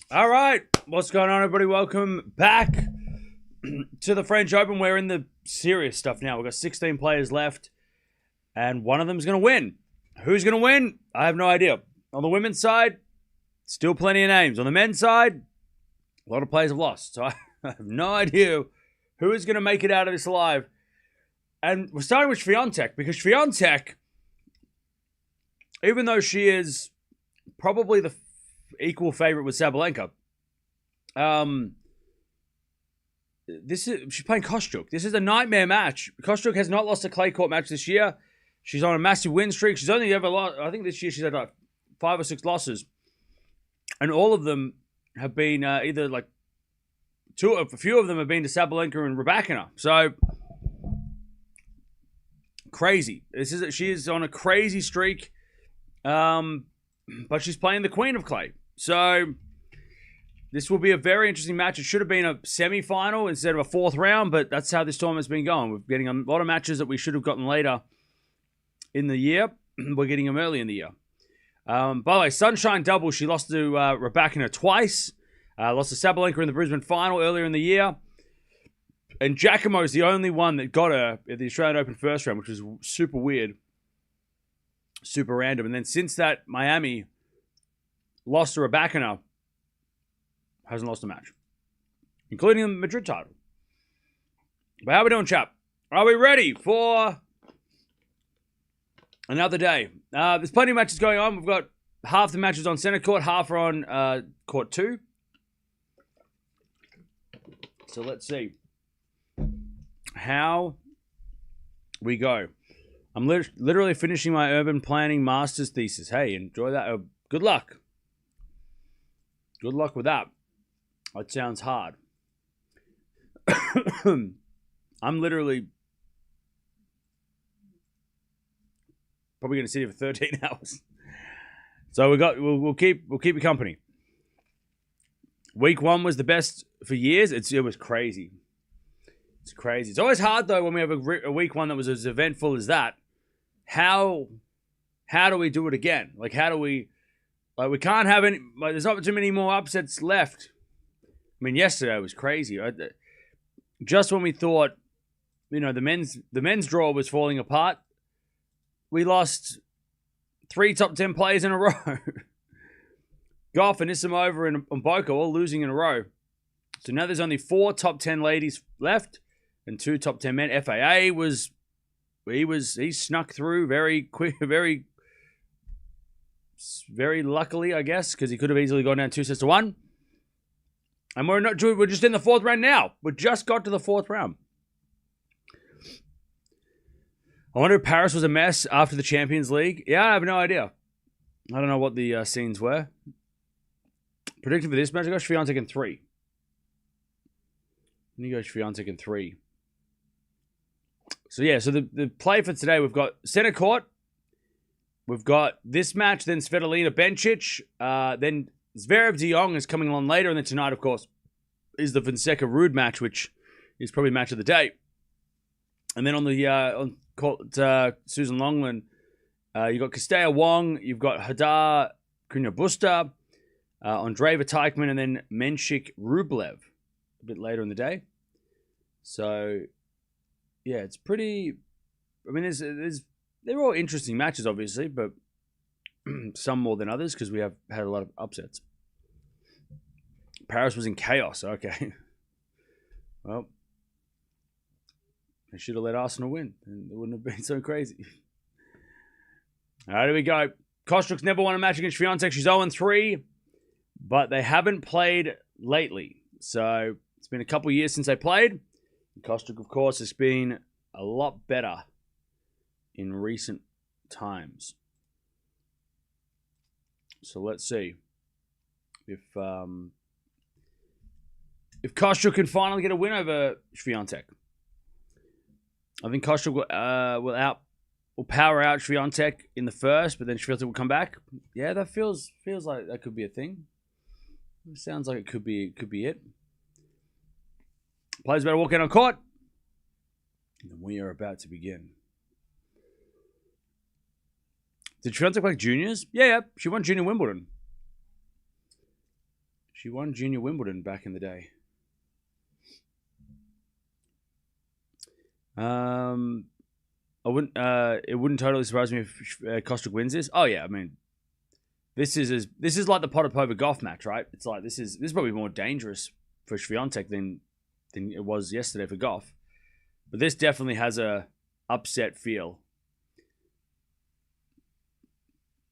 All right, what's going on, everybody? Welcome back to the French Open. We're in the serious stuff now. We've got 16 players left, and one of them's going to win. Who's going to win? I have no idea. On the women's side, still plenty of names. On the men's side, a lot of players have lost, so I have no idea who is going to make it out of this alive. And we're starting with Swiatek, because Swiatek, even though she is probably the equal favorite with Sabalenka, she's playing Kostyuk. This is a nightmare match. Kostyuk has not lost a clay court match this year. She's on a massive win streak. She's only ever lost, I think this year she's had like 5 or 6 losses. And all of them have been either like a few of them have been to Sabalenka and Raducanu. So crazy. She is on a crazy streak. But she's playing the Queen of Clay. So this will be a very interesting match. It should have been a semi-final instead of a 4th round, but that's how this tournament's been going. We're getting a lot of matches that we should have gotten later in the year. We're getting them early in the year. By the way, Sunshine double, she lost to Raducanu twice. Lost to Sabalenka in the Brisbane final earlier in the year. And Giacomo's the only one that got her at the Australian Open first round, which was super weird. Super random. And then since that, Miami lost to Raducanu. Hasn't lost a match, including the Madrid title. But how are we doing, chap? Are we ready for another day? There's plenty of matches going on. We've got half the matches on center court, half are on court 2. So let's see how we go. I'm literally finishing my urban planning master's thesis. Hey, enjoy that. Good luck. Good luck with that. That sounds hard. I'm literally probably going to sit here for 13 hours. So we'll keep you company. Week 1 was the best for years. It was crazy. It's crazy. It's always hard though when we have a week 1 that was as eventful as that. How do we do it again? Like, how do we? Like, we can't have any. Like, there's not too many more upsets left. I mean, yesterday was crazy. Right? Just when we thought, the men's draw was falling apart, we lost 3 top 10 players in a row. Gauff, Anisimova, and Boko all losing in a row. So now there's only 4 top 10 ladies left and 2 top 10 men. FAA he snuck through very quick, very luckily, I guess, because he could have easily gone down 2-1. And we're just in the 4th round now. We just got to the 4th round. I wonder if Paris was a mess after the Champions League. Yeah, I have no idea. I don't know what the scenes were. Prediction for this match, I got Swiatek in 3. You go Swiatek in 3. So yeah, so the play for today, we've got center court. We've got this match, then Svitolina Bencic. Then Zverev De Jong is coming along later. And then tonight, of course, is the Fonseca Rude match, which is probably match of the day. And then on the Susan Longland, you've got Castella Wong. You've got Hadar Kunya-Busta, Andreeva Teichmann, and then Menchik Rublev a bit later in the day. So yeah, it's pretty. I mean, they're all interesting matches, obviously, but some more than others because we have had a lot of upsets. Paris was in chaos. Okay, well, they should have let Arsenal win, and it wouldn't have been so crazy. All right, here we go. Kostyuk's never won a match against Swiatek. She's 0-3, but they haven't played lately, so it's been a couple years since they played. Kostyuk, of course, has been a lot better in recent times. So let's see if Kostyuk can finally get a win over Swiatek. I think Kostyuk will power out Swiatek in the first, but then Swiatek will come back. Yeah, that feels like that could be a thing. It sounds like it could be it. Players better walk out on court. And we are about to begin. Did Swiatek play juniors? Yeah. She won Junior Wimbledon. She won Junior Wimbledon back in the day. It wouldn't totally surprise me if Kostyuk wins this. Oh yeah, I mean, this is like the Potapova Gauff match, right? It's like this is probably more dangerous for Swiatek than it was yesterday for Gauff. But this definitely has a upset feel.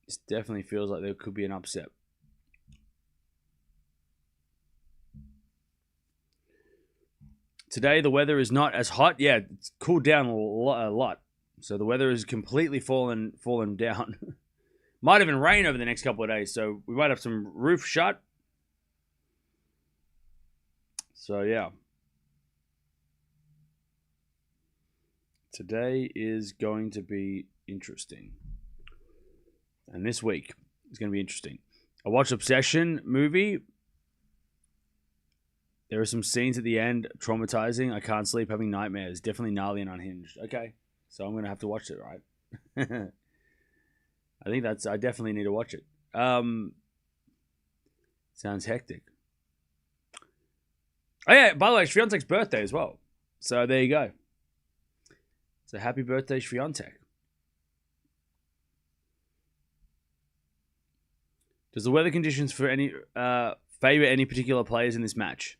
This definitely feels like there could be an upset. Today, the weather is not as hot. Yeah, it's cooled down a lot. So the weather is completely fallen down. Might even rain over the next couple of days. So we might have some roof shut. So, yeah. Today is going to be interesting. And this week is going to be interesting. I watched Obsession movie. There are some scenes at the end, traumatizing. I can't sleep, having nightmares. Definitely gnarly and unhinged. Okay, so I'm going to have to watch it, right? I definitely need to watch it. Sounds hectic. Oh yeah, by the way, Swiatek's birthday as well. So there you go. So happy birthday, Swiatek. Does the weather conditions for any favor any particular players in this match?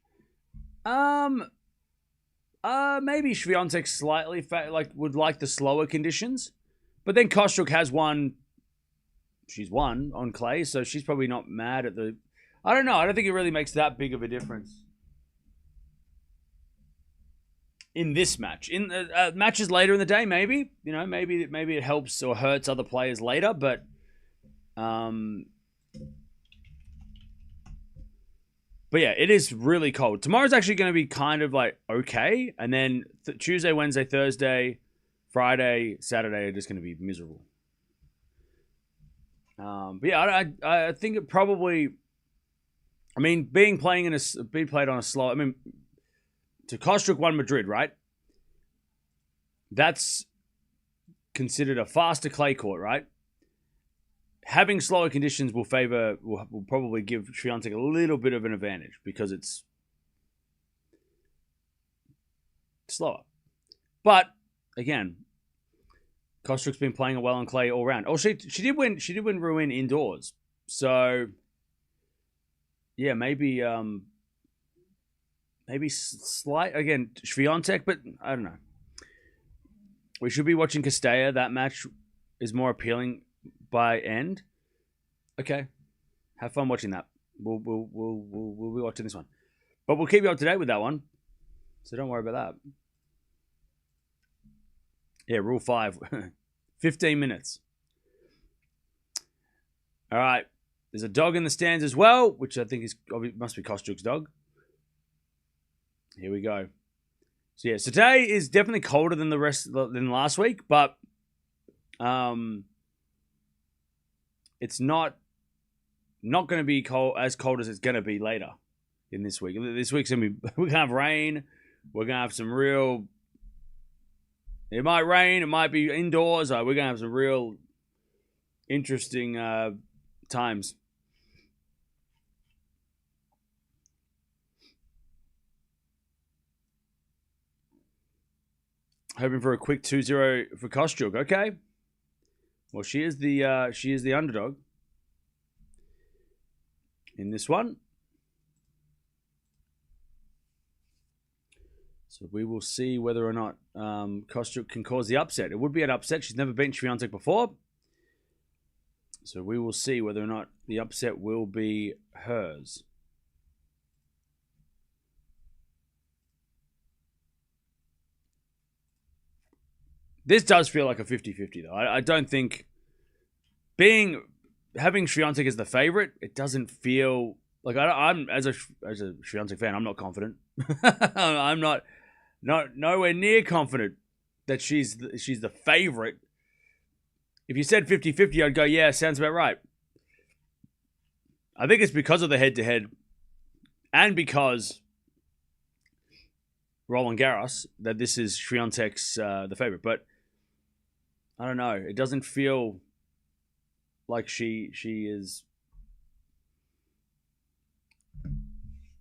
Maybe Swiatek slightly would like the slower conditions, but then Kostyuk has won. She's won on clay, so she's probably not mad at the. I don't know. I don't think it really makes that big of a difference in this match. In matches later in the day, maybe maybe it helps or hurts other players later, but But yeah, it is really cold. Tomorrow's actually going to be kind of like okay. And then Tuesday, Wednesday, Thursday, Friday, Saturday are just going to be miserable. But yeah, I think it probably, I mean, being played on a slow, I mean, to Kostyuk won Madrid, right? That's considered a faster clay court, right? Having slower conditions will probably give Swiatek a little bit of an advantage because it's slower. But again, Kostyuk's been playing well on clay all round. Oh, she did win Rouen indoors. So yeah, maybe slight again Swiatek, but I don't know. We should be watching Castella. That match is more appealing by end. Okay, have fun watching that. We'll be watching this one, but we'll keep you up to date with that one. So don't worry about that. Yeah, rule 5, 15 minutes. All right, there's a dog in the stands as well, which I think must be Kostyuk's dog. Here we go. So yeah, so today is definitely colder than than last week, but it's not going to be as cold as it's going to be later in this week. This week's going to be, we're going to have rain. We're going to have some real, it might rain. It might be indoors. We're going to have some real interesting times. Hoping for a quick 2-0 for Kostyuk. Okay. Well, she is the underdog in this one. So we will see whether or not Kostyuk can cause the upset. It would be an upset. She's never beaten Swiatek before. So we will see whether or not the upset will be hers. This does feel like a 50-50 though. I don't think having Swiatek as the favorite, it doesn't feel like I'm as a Swiatek fan, I'm not confident. I'm not nowhere near confident that she's the favorite. If you said 50-50, I'd go, yeah, sounds about right. I think it's because of the head-to-head and because Roland Garros that this is Swiatek's the favorite. But I don't know. It doesn't feel like she is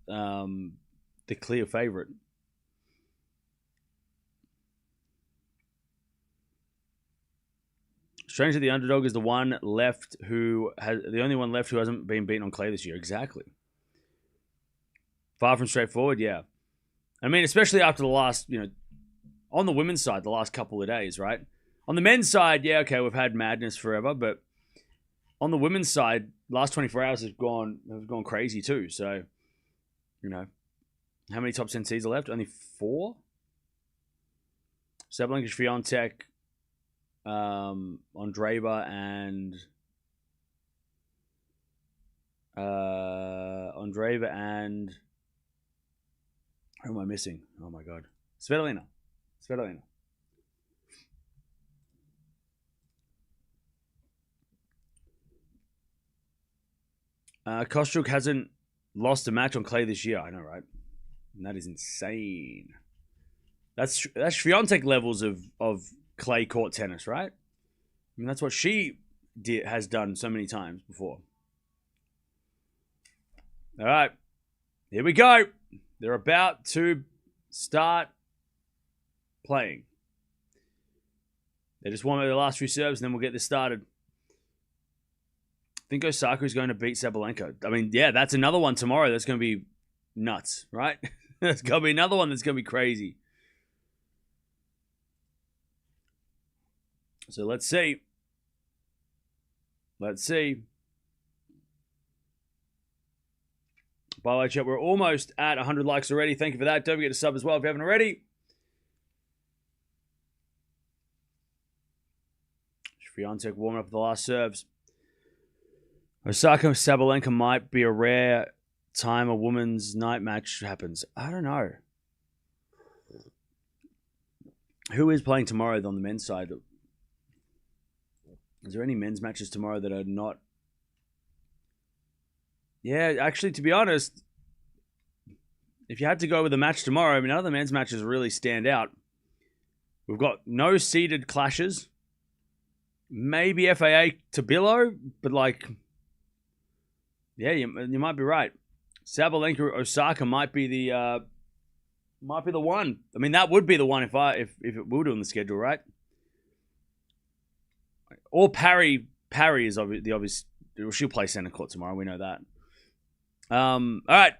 the clear favorite. Strangely, the underdog is the only one left who hasn't been beaten on clay this year. Exactly. Far from straightforward, yeah. I mean, especially after the last, on the women's side, the last couple of days, right? On the men's side, yeah, okay, we've had madness forever, but on the women's side, last 24 hours have gone crazy too. So, how many top 10 seeds are left? Only 4? Sabalenka, Swiatek, Andreeva, and who am I missing? Oh my god, Svitolina. Kostyuk hasn't lost a match on clay this year. I know, right? And that is insane. That's Swiatek levels of clay court tennis, right? I mean, that's what she has done so many times before. All right, here we go. They're about to start playing. They just want the last few serves, and then we'll get this started. I think Osaka is going to beat Sabalenka. I mean, yeah, that's another one tomorrow that's going to be nuts, right? There's going to be another one that's going to be crazy. So let's see. By the way, chat, we're almost at 100 likes already. Thank you for that. Don't forget to sub as well if you haven't already. Swiatek warming up the last serves. Osaka Sabalenka might be a rare time a women's night match happens. I don't know. Who is playing tomorrow on the men's side? Is there any men's matches tomorrow that are not? Yeah, actually, to be honest, if you had to go with a match tomorrow, I mean, none of the men's matches really stand out. We've got no seeded clashes. Maybe FAA to Billow, but yeah, you might be right. Sabalenka Osaka might be the one. I mean, that would be the one if it were doing the schedule, right? Or Parry is the obvious. She'll play center court tomorrow. We know that. All right.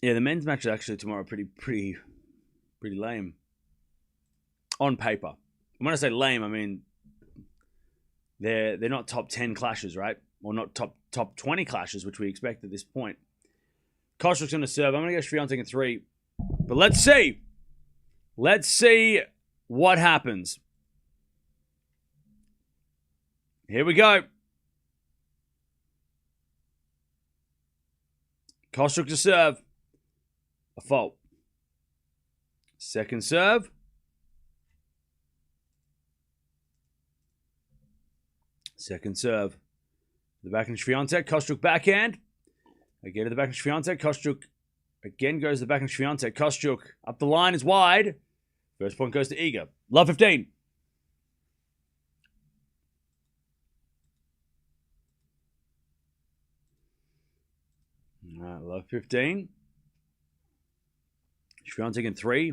Yeah, the men's match is actually tomorrow pretty lame. On paper. And when I say lame, I mean they're not top 10 clashes, right? Or not top 20 clashes, which we expect at this point. Kostrik's going to serve. I'm going to go Swiatek in 3. But let's see. Let's see what happens. Here we go. Kostyuk to serve. A fault. Second serve. Second serve. The backhand Swiatek. Kostyuk backhand. Again to the backhand Swiatek. Kostyuk again goes to the backhand Swiatek. Kostyuk up the line is wide. First point goes to Iga. Love 15. All right, love 15. Swiatek in 3.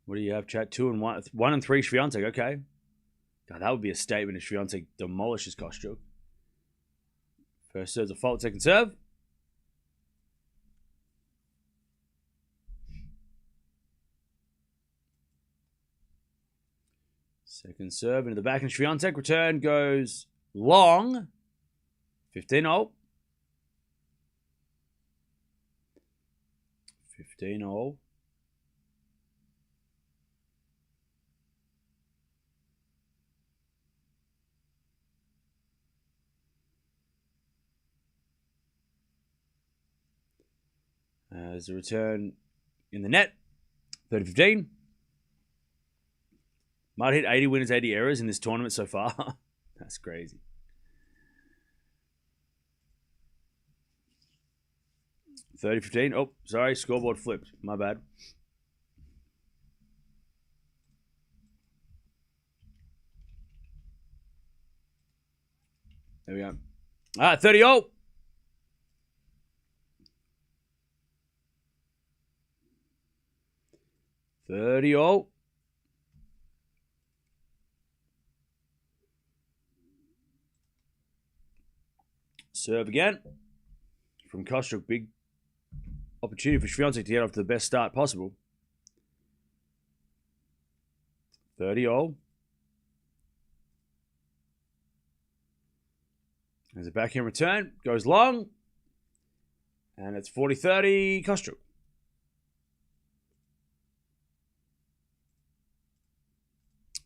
What do you have, chat? 2 and 1. 1 and 3 Swiatek. Okay. God, that would be a statement if Swiatek demolishes Kostyuk. First serve's a fault. Second serve. Second serve into the backhand Swiatek. Return goes long. 15-0. 15-0. There's a return in the net. 30-15. Might hit 80 winners, 80 errors in this tournament so far. That's crazy. $30-15. Oh, sorry. Scoreboard flipped. My bad. There we go. All right, 30 all. Serve again from Kostyuk. Big opportunity for Swiatek to get off to the best start possible. 30 all. There's a backhand return. Goes long. And it's 40-30 Kostyuk.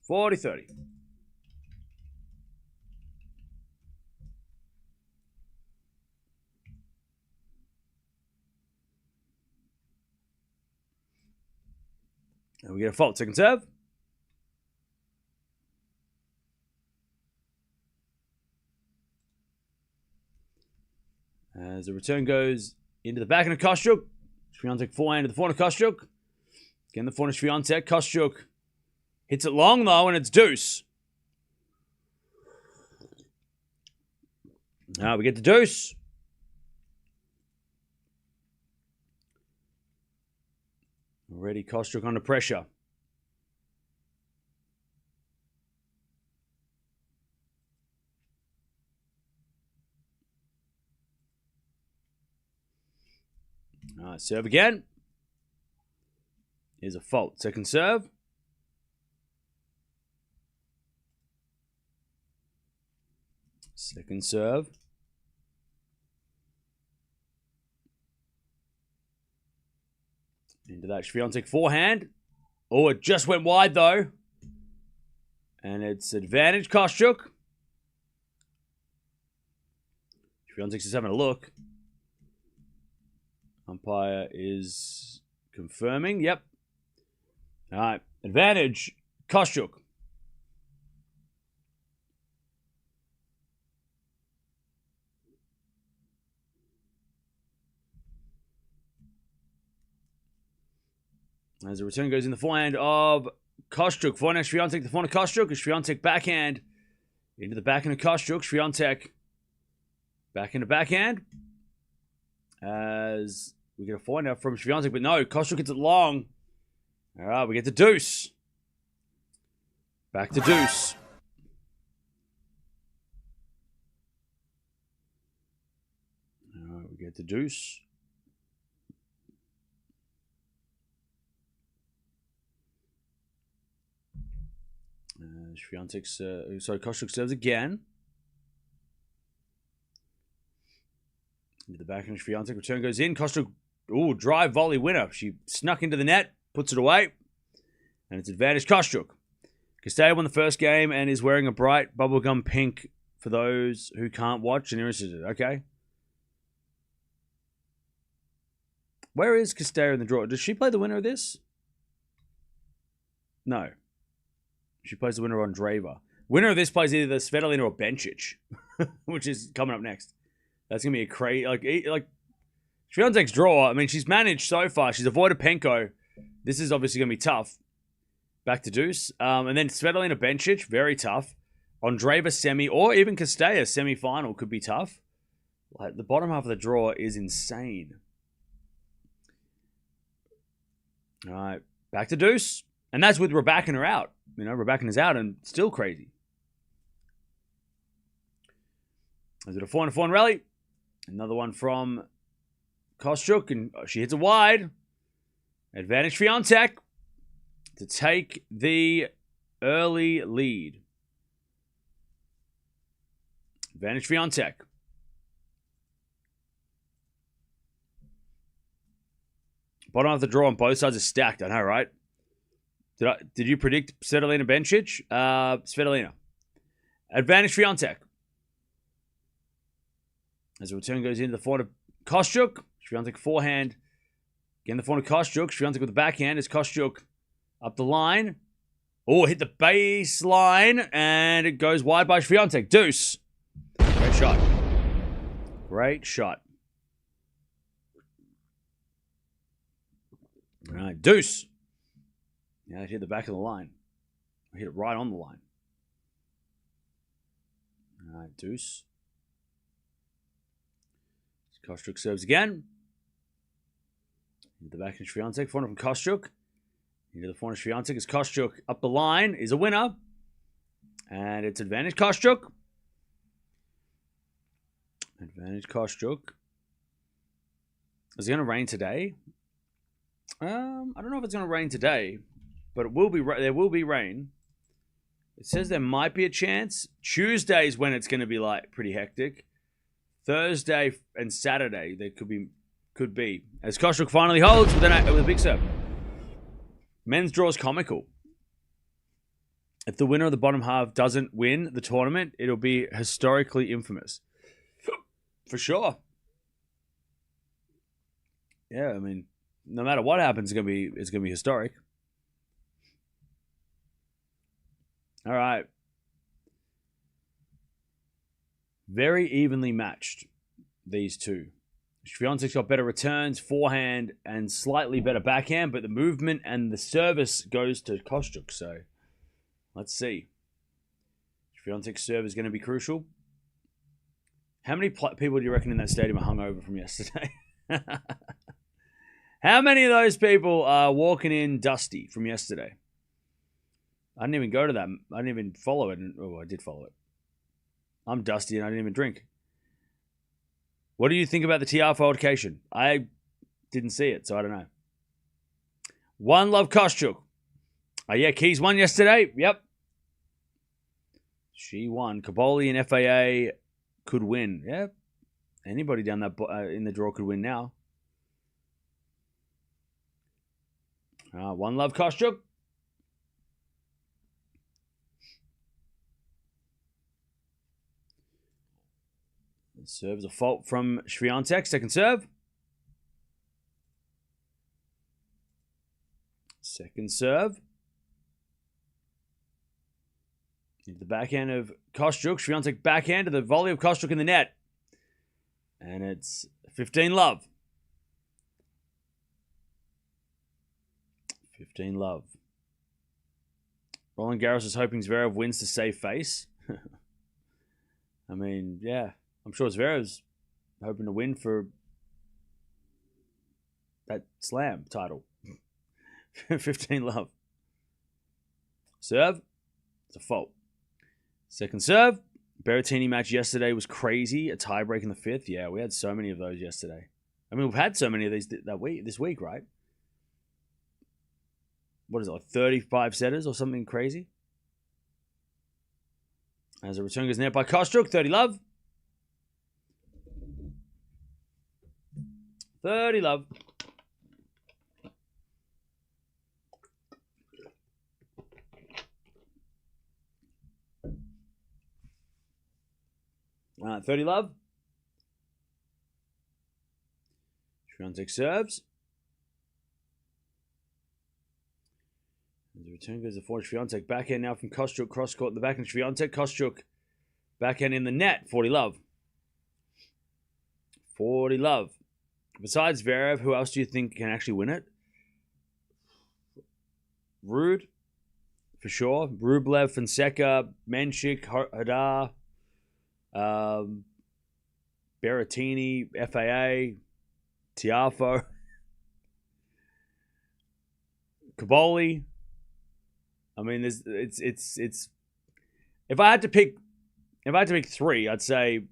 $40-30. And we get a fault. Second serve. As the return goes into the backhand of Kostyuk. Swiatek forehand to the forehand of Kostyuk. Again, the forehand of Swiatek. Kostyuk hits it long, though, and it's deuce. Now we get the deuce. Already Kostyuk under pressure. All right, serve again. Here's a fault. Second serve. Second serve. Into that Swiatek forehand. Oh, it just went wide, though. And it's advantage Kostyuk. Swiatek's just having a look. Umpire is confirming. Yep. All right. Advantage Kostyuk. As the return goes in the forehand of Kostyuk. Forehand Swiatek, the forehand of Kostyuk. A Swiatek backhand into the backhand of Kostyuk. Swiatek back into backhand. As we get a forehand out from Swiatek, but no, Kostyuk gets it long. All right, we get the deuce. Back to deuce. All right, we get the deuce. Kostyuk serves again. Into the backhand, Swiatek. Return goes in. Kostyuk, drive volley winner. She snuck into the net, puts it away, and it's advantage Kostyuk. Castello won the first game and is wearing a bright bubblegum pink for those who can't watch and are interested. Okay. Where is Castello in the draw? Does she play the winner of this? No. She plays the winner on Andreeva. Winner of this plays either Svitolina or Bencic, which is coming up next. That's gonna be a crazy like Swiatek's draw. I mean, she's managed so far. She's avoided Penko. This is obviously gonna be tough. Back to deuce, and then Svitolina Bencic, very tough. Andreeva semi, or even Castello semi-final could be tough. Like the bottom half of the draw is insane. All right, back to deuce, and that's with Raducanu out. You know, Raducanu out and still crazy. Is it a 4-4 rally? Another one from Kostyuk, and she hits it wide. Advantage Swiatek to take the early lead. Advantage Swiatek. Bottom of the draw on both sides is stacked. I know, right? Did you predict Svitolina Bencic? Svitolina. Advantage Swiatek. As the return goes into the forehand of Kostyuk. Swiatek forehand. Again, the forehand of Kostyuk. Swiatek with the backhand is Kostyuk up the line. Oh, hit the baseline. And it goes wide by Swiatek. Deuce. Great shot. Great shot. All right, deuce. Yeah, it hit the back of the line. I hit it right on the line. All right, deuce. Kostyuk serves again. Into the back of Swiatek. Forehand from Kostyuk. Into the forehand of Swiatek as Kostyuk up the line is a winner. And it's advantage Kostyuk. Advantage Kostyuk. Is it going to rain today? I don't know if it's going to rain today, but it will be. There will be rain. It says there might be a chance. Tuesday's when it's going to be like pretty hectic. Thursday and Saturday there could be. As Kostyuk finally holds with a big serve. Men's draw is comical. If the winner of the bottom half doesn't win the tournament, it'll be historically infamous. For sure. Yeah, I mean, no matter what happens, it's gonna be historic. All right. Very evenly matched, these two. Swiatek's got better returns, forehand, and slightly better backhand, but the movement and the service goes to Kostyuk. So, let's see. Swiatek's serve is going to be crucial. How many people do you reckon in that stadium are hungover from yesterday? How many of those people are walking in dusty from yesterday? I didn't even go to that. I didn't even follow it. Oh, I did follow it. I'm dusty and I didn't even drink. What do you think about the TR qualification? I didn't see it, so I don't know. One love Kostyuk. Oh, yeah, Keys won yesterday. Yep. She won. Caboli and FAA could win. Yeah. Anybody down that in the draw could win now. One love Kostyuk. Serves a fault from Swiatek. Second serve. Second serve. Into the backhand of Kostyuk. Swiatek backhand to the volley of Kostyuk in the net. And it's 15 love. 15 love. Roland Garros is hoping Zverev wins to save face. I mean, yeah. I'm sure Zverev's hoping to win for that slam title. 15 love. Serve. It's a fault. Second serve. Berrettini match yesterday was crazy. A tiebreak in the fifth. Yeah, we had so many of those yesterday. I mean, we've had so many of these this week, right? What is it, like 35 setters or something crazy? As a return goes net by Kostyuk. 30 love. 30 love. All right, 30 love. Swiatek serves. As the return goes to forward Swiatek. Backhand now from Kostyuk. Cross court. The backhand Swiatek. Kostyuk. Backhand in the net. 40 love. 40 love. Besides Zverev, who else do you think can actually win it? Rude, for sure. Rublev, Fonseca, Menchik, Hadar, Berrettini, FAA, Tiafo, Caboli. I mean, it's. If I had to pick three, I'd say,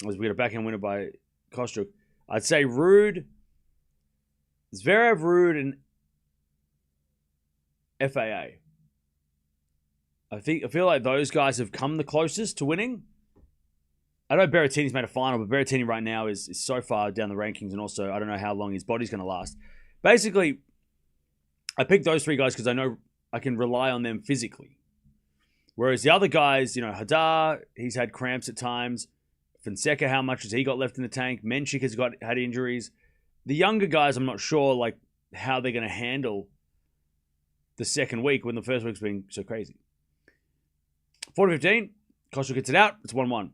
as we got a backhand winner by Kostyuk. I'd say Rude, Zverev, Rude, and FAA. I feel like those guys have come the closest to winning. I know Berrettini's made a final, but Berrettini right now is so far down the rankings, and also I don't know how long his body's going to last. Basically, I picked those three guys because I know I can rely on them physically. Whereas the other guys, Hadar, he's had cramps at times. Fonseca, how much has he got left in the tank? Menchik has had injuries. The younger guys, I'm not sure how they're going to handle the second week when the first week's been so crazy. 4-15, Kostyuk gets it out. It's 1-1.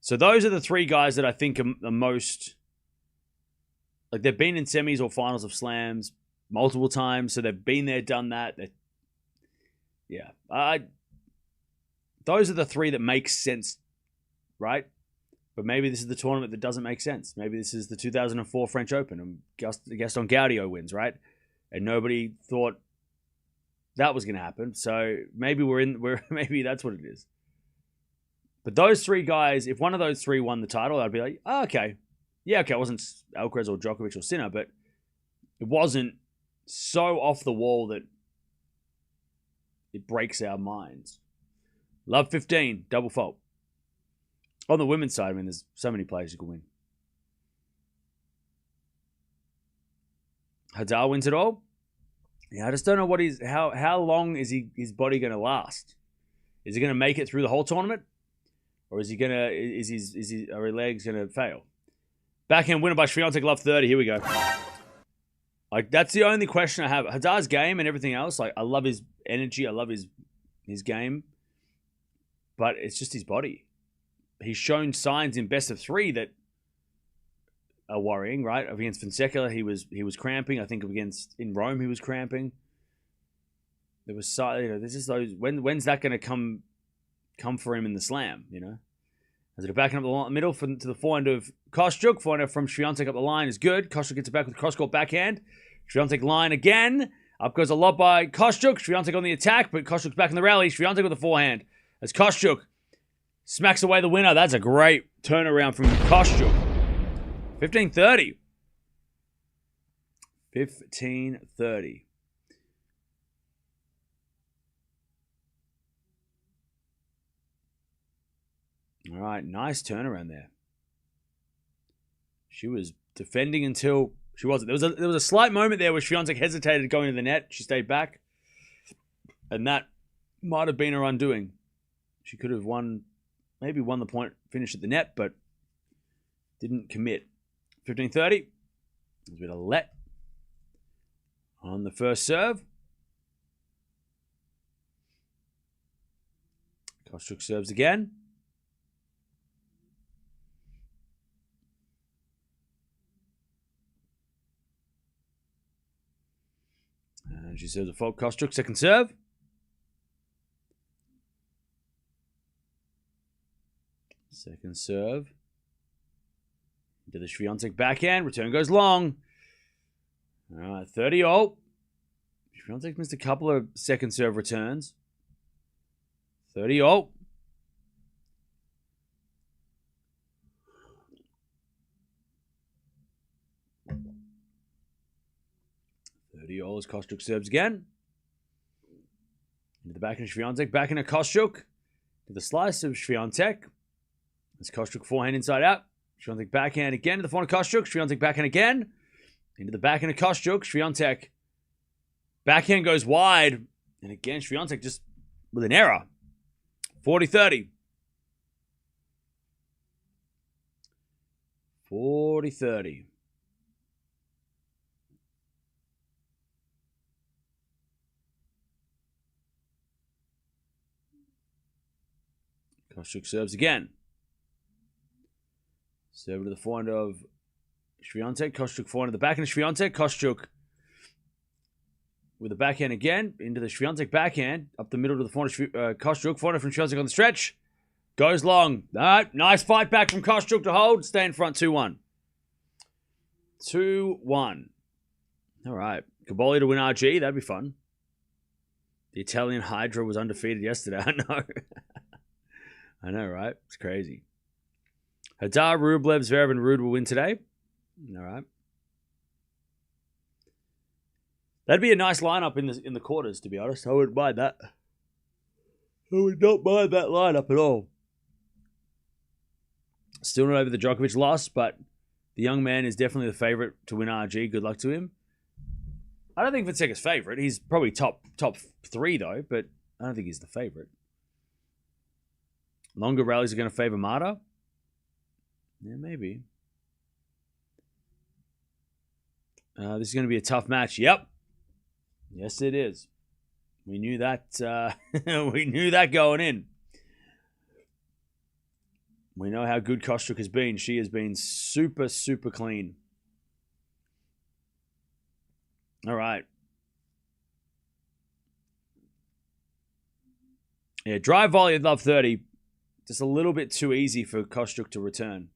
So those are the three guys that I think are the most... they've been in semis or finals of slams multiple times, so they've been there, done that. Yeah. Those are the three that make sense, right? But maybe this is the tournament that doesn't make sense. Maybe this is the 2004 French Open and Gaston Gaudio wins, right? And nobody thought that was going to happen. So maybe maybe that's what it is. But those three guys, if one of those three won the title, I'd be like, oh, okay. Yeah, okay, it wasn't Alcaraz or Djokovic or Sinner, but it wasn't so off the wall that it breaks our minds. Love 15, double fault. On the women's side, I mean, there's so many players who can win. Nadal wins it all. Yeah, I just don't know how long is his body going to last? Is he going to make it through the whole tournament? Or are his legs going to fail? Backhand winner by Swiatek, love 30. Here we go. Like, that's the only question I have. Hadar's game and everything else, like, I love his energy. I love his game. But it's just his body. He's shown signs in best of three that are worrying, right? Against Fonseca, he was cramping. I think in Rome, he was cramping. There was, there's just those. When's that going to come for him in the slam? As it backing up the middle to the forehand of Kostyuk. Forehand from Swiatek up the line is good. Kostyuk gets it back with cross-court backhand. Swiatek line again. Up goes a lob by Kostyuk. Swiatek on the attack, but Kostyuk's back in the rally. Swiatek with the forehand. As Kostyuk smacks away the winner. That's a great turnaround from Kostyuk. 15-30. 15-30. All right, nice turnaround there. She was defending until she wasn't. There was a slight moment there where Swiatek hesitated going to the net. She stayed back, and that might have been her undoing. She could have maybe won the point, finished at the net, but didn't commit. 15-30. There's a bit of let on the first serve. Kostyuk serves again. And she serves a fault. Kostyuk, second serve. Second serve. Into the Swiatek backhand. Return goes long. All right, 30-all. Swiatek missed a couple of second serve returns. 30-all. As Kostyuk serves again. Into the backhand of Swiatek. Backhand of Kostyuk. To the slice of Swiatek. As Kostyuk forehand inside out. Swiatek backhand again to the forehand of Kostyuk. Swiatek backhand again. Into the backhand of Kostyuk. Swiatek backhand goes wide. And again, Swiatek just with an error. 40-30. 40-30. Kostyuk serves again. Serve to the forehand of Swiatek. Kostyuk forehand to the backhand of Swiatek. Kostyuk with the backhand again. Into the Swiatek backhand. Up the middle to the forehand of Kostyuk. Forehand from Swiatek on the stretch. Goes long. Nice fight back from Kostyuk to hold. Stay in front 2-1. 2-1. All right. Caboli to win RG. That'd be fun. The Italian Hydra was undefeated yesterday. I know. I know, right? It's crazy. Hadar, Rublev, Zverev, and Ruud will win today. All right. That'd be a nice lineup in the quarters, to be honest. I wouldn't mind that. I would not mind that lineup at all. Still not over the Djokovic loss, but the young man is definitely the favorite to win RG. Good luck to him. I don't think Fonseca's favorite. He's probably top 3, though, but I don't think he's the favorite. Longer rallies are going to favor Marta? Yeah, maybe. This is going to be a tough match. Yep. Yes, it is. We knew that. We knew that going in. We know how good Kostyuk has been. She has been super, super clean. All right. Yeah, drive volley at love 30. just a little bit too easy for Kostyuk to return.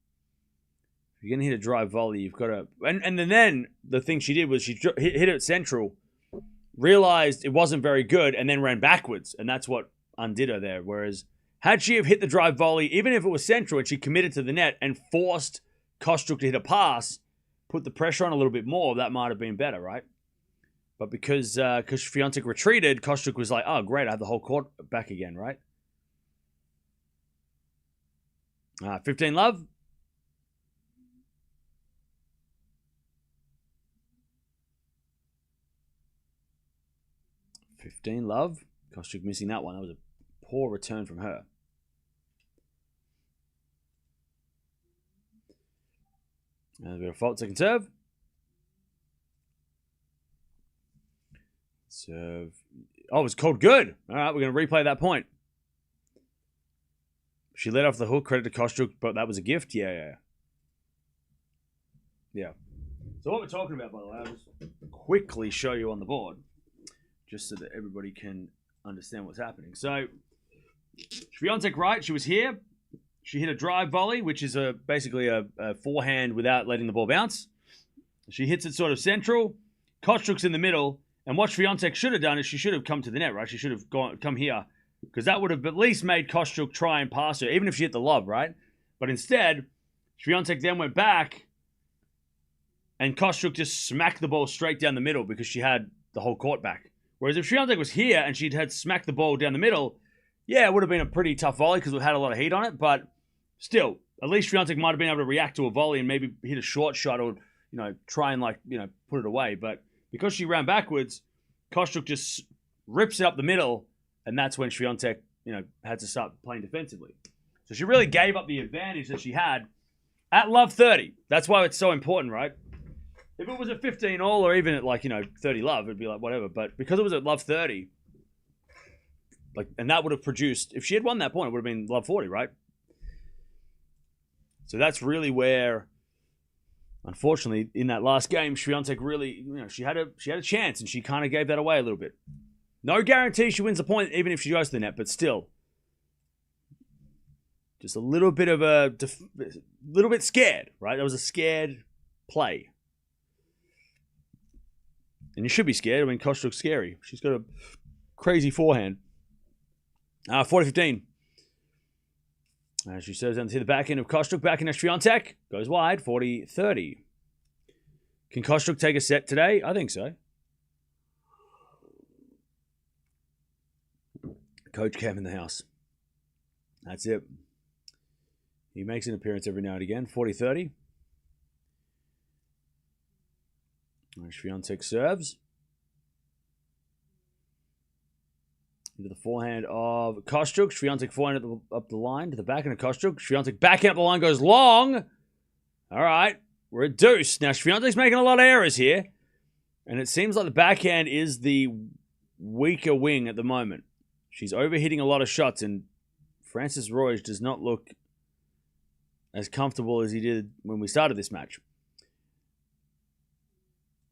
If you're going to hit a drive volley, you've got to... And then the thing she did was she hit it central, realized it wasn't very good, and then ran backwards. And that's what undid her there. Whereas, had she have hit the drive volley, even if it was central, and she committed to the net and forced Kostyuk to hit a pass, put the pressure on a little bit more, that might have been better, right? But because Swiatek retreated, Kostyuk was like, oh, great, I have the whole court back again, right? 15 love. 15 love. Kostyuk missing that one. That was a poor return from her. And a bit of fault. Second serve. Serve. Oh, it was called good. All right, we're going to replay that point. She let off the hook. Credit to Kostyuk, but that was a gift. Yeah. So what we're talking about, by the way, I'll just quickly show you on the board, just so that everybody can understand what's happening. So, Swiatek, right? She was here. She hit a drive volley, which is basically a forehand without letting the ball bounce. She hits it sort of central. Kostyuk's in the middle. And what Swiatek should have done is she should have come to the net, right? She should have come here, because that would have at least made Kostyuk try and pass her, even if she hit the lob, right? But instead, Swiatek then went back, and Kostyuk just smacked the ball straight down the middle because she had the whole court back. Whereas if Swiatek was here and she'd had smacked the ball down the middle, yeah, it would have been a pretty tough volley because it had a lot of heat on it. But still, at least Swiatek might have been able to react to a volley and maybe hit a short shot or, try and put it away. But because she ran backwards, Kostyuk just rips it up the middle, and that's when Swiatek, had to start playing defensively. So she really gave up the advantage that she had at love 30. That's why it's so important, right? If it was at 15 all or even at 30 love, it'd be like whatever. But because it was at love 30, and that would have produced, if she had won that point, it would have been love 40, right? So that's really where, unfortunately, in that last game, Swiatek really, she had a chance and she kind of gave that away a little bit. No guarantee she wins the point, even if she goes to the net, but still, just a little bit of little bit scared, right? That was a scared play. And you should be scared. I mean, Kostyuk's scary. She's got a crazy forehand. 40-15. She serves down to the back end of Kostyuk. Back end of Swiatek. Goes wide. 40-30. Can Kostyuk take a set today? I think so. Coach Cam in the house. That's it. He makes an appearance every now and again. 40-30. Swiatek serves. Into the forehand of Kostyuk. Swiatek forehand up the line to the backhand of Kostyuk. Swiatek backhand up the line goes long. All right. We're at deuce. Now, Swiatek's making a lot of errors here. And it seems like the backhand is the weaker wing at the moment. She's overhitting a lot of shots, and Francis Roige does not look as comfortable as he did when we started this match.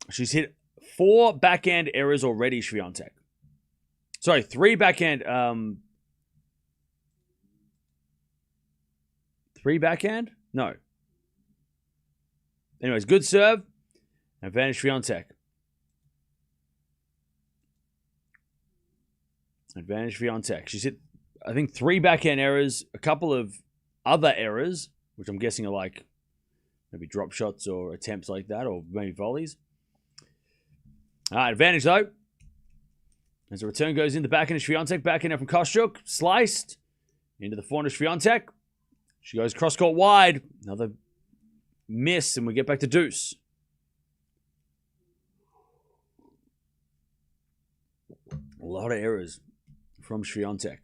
She's hit 4 backhand errors already, Swiatek. Sorry, 3 backhand. 3 backhand? No. Anyways, good serve. Advantage Swiatek. Advantage Swiatek. She's hit, I think, 3 backhand errors, a couple of other errors, which I'm guessing are like maybe drop shots or attempts like that, or maybe volleys. All right, advantage though. As the return goes in, the backhand of Swiatek, backhand from Kostyuk, sliced into the forehand of Swiatek. She goes cross court wide, another miss, and we get back to deuce. A lot of errors from Swiatek.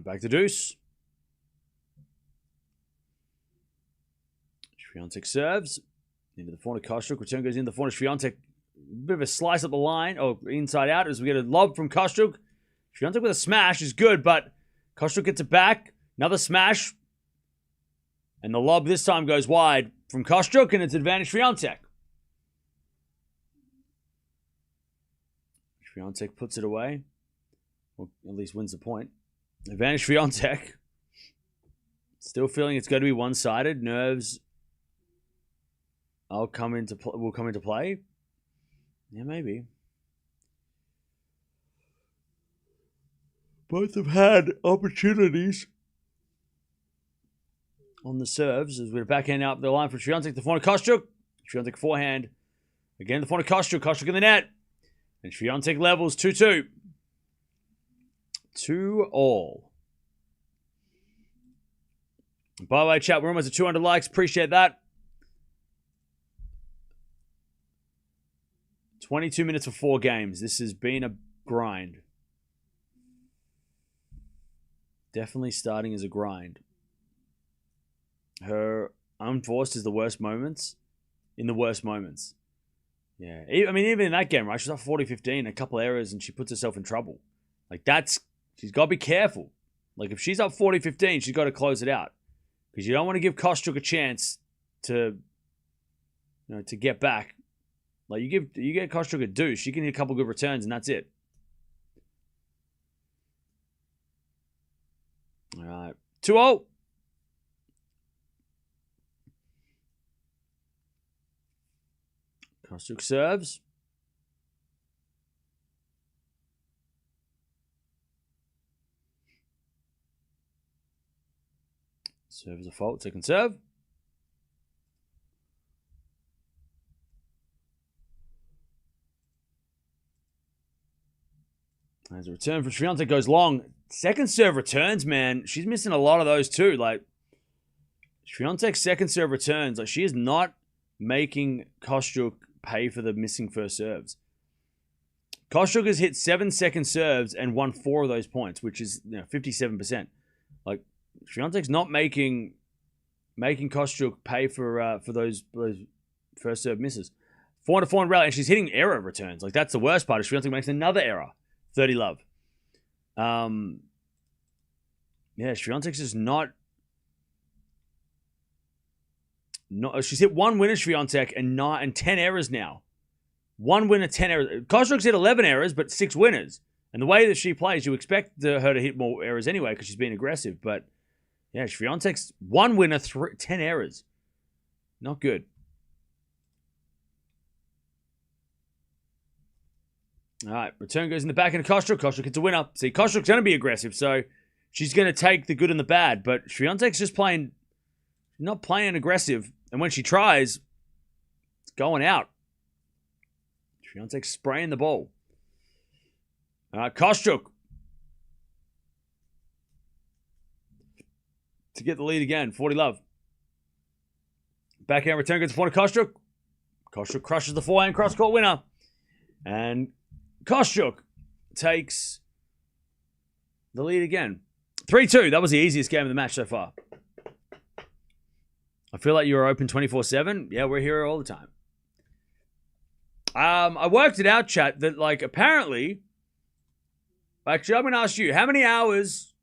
Back to deuce. Swiatek serves into the forehand of Kostyuk. Return goes in the forehand of Swiatek. A bit of a slice up the line, or inside out, as we get a lob from Kostyuk. Swiatek with a smash is good, but Kostyuk gets it back. Another smash. And the lob this time goes wide from Kostyuk, and it's advantage Swiatek. Swiatek puts it away. Or at least wins the point. Advantage Swiatek. Still feeling it's going to be one-sided. Nerves will come into play. Yeah, maybe. Both have had opportunities on the serves as we're backhand out the line for Swiatek. The forehand Kostyuk. Swiatek forehand. Again, the forehand Kostyuk. Kostyuk in the net. And Swiatek levels 2-2. 2-2. By the way, chat, we're almost at 200 likes. Appreciate that. 22 minutes for 4 games. This has been a grind. Definitely starting as a grind. Her unforced is the worst moments. In the worst moments. Yeah. I mean, even in that game, right? She's up 40-15, a couple errors, and she puts herself in trouble. Like, she's got to be careful. Like, if she's up 40-15, she's got to close it out. Because you don't want to give Kostyuk a chance to get back. Like, you get Kostyuk a deuce, she can hit a couple good returns, and that's it. All right. 2-0. Kostyuk serves. Serve is a fault. Second serve. As a return from Swiatek goes long. Second serve returns, man. She's missing a lot of those too. Like, Swiatek's second serve returns. Like, she is not making Kostyuk pay for the missing first serves. Kostyuk has hit 7 second serves and won 4 of those points, which is 57%. Like, Swiatek's not making Kostyuk pay for those first serve misses. 4-4 rally, and she's hitting error returns. Like, that's the worst part. Swiatek makes another error. 30 love. Yeah, Swiatek's just not. She's hit 1 winner, Swiatek, and 10 errors now. 1 winner, 10 errors. Kostyuk's hit 11 errors, but 6 winners. And the way that she plays, you expect her to hit more errors anyway because she's being aggressive. But yeah, Swiatek's 1 winner, 10 errors. Not good. All right, return goes in the back end of Kostyuk. Kostyuk hits a winner. See, Kostyuk's going to be aggressive, so she's going to take the good and the bad. But Swiatek's just not playing aggressive. And when she tries, it's going out. Swiatek's spraying the ball. Kostyuk. To get the lead again. 40 love. Backhand return goes to forehand Kostyuk. Kostyuk crushes the forehand cross-court winner. And Kostyuk takes the lead again. 3-2. That was the easiest game of the match so far. I feel like you're open 24/7. Yeah, we're here all the time. I worked it out, chat, that like apparently. Actually, I'm going to ask you, how many hours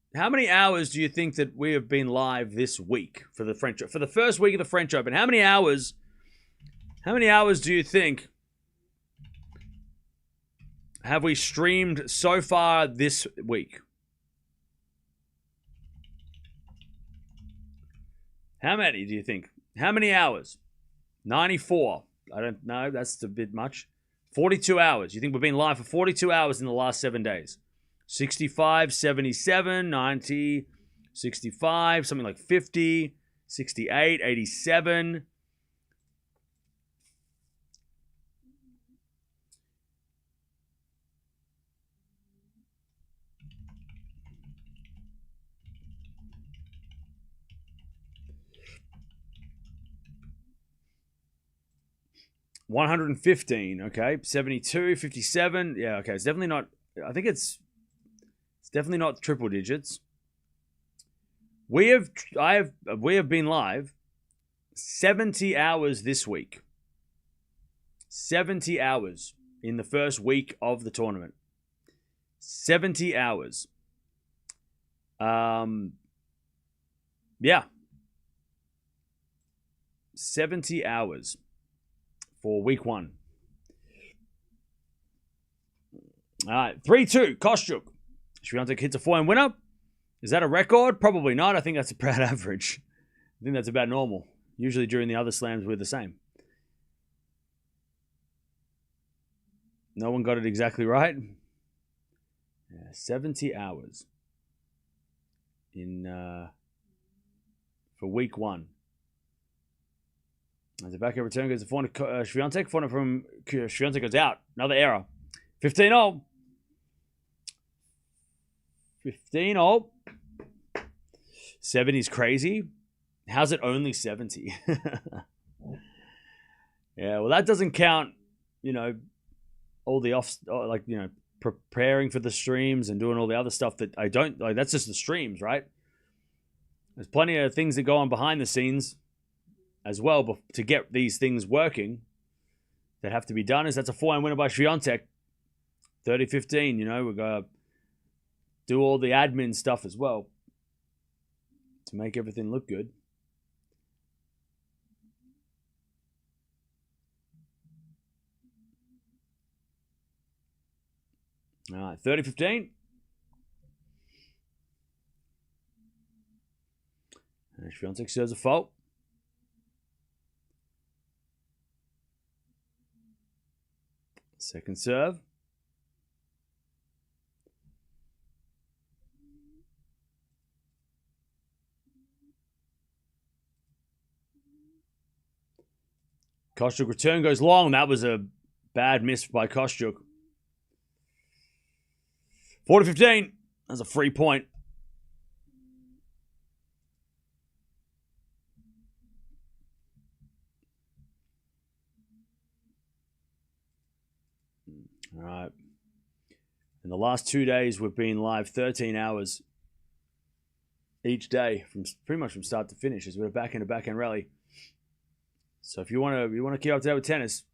do you think that we have been live this week for the first week of the French Open? How many hours do you think have we streamed so far this week? How many do you think? How many hours? 94. I don't know. That's a bit much. 42 hours. You think we've been live for 42 hours in the last 7 days? 65, 77, 90, 65, something like 50, 68, 87. $115, okay. 72, 57. Yeah, okay. It's definitely not. I think it's definitely not triple digits. We have been live 70 hours this week. 70 hours in the first week of the tournament. 70 hours. Yeah. 70 hours for week 1. All right, 3-2, Kostyuk. Swiatek hits a 4-1 winner. Is that a record? Probably not. I think that's a proud average. I think that's about normal. Usually during the other slams, we're the same. No one got it exactly right. Yeah, 70 hours for week 1. As the backhand return goes to Swiatek. Forehand from Swiatek goes out. Another error. 15-0. 15-0. 70 is crazy. How's it only 70? Yeah, well, that doesn't count, all the preparing for the streams and doing all the other stuff that I don't like. That's just the streams, right? There's plenty of things that go on behind the scenes as well to get these things working that have to be done. That's a 4-1 winner by Swiatek. 30-15, we're going to do all the admin stuff as well to make everything look good. All right, 30-15. And Swiatek serves a fault. Second serve. Kostyuk return goes long. That was a bad miss by Kostyuk. 40-15. That's a free point. All right. In the last 2 days, we've been live 13 hours each day, from pretty much from start to finish, as we're back in a backhand rally. So if you want to keep up to date with tennis,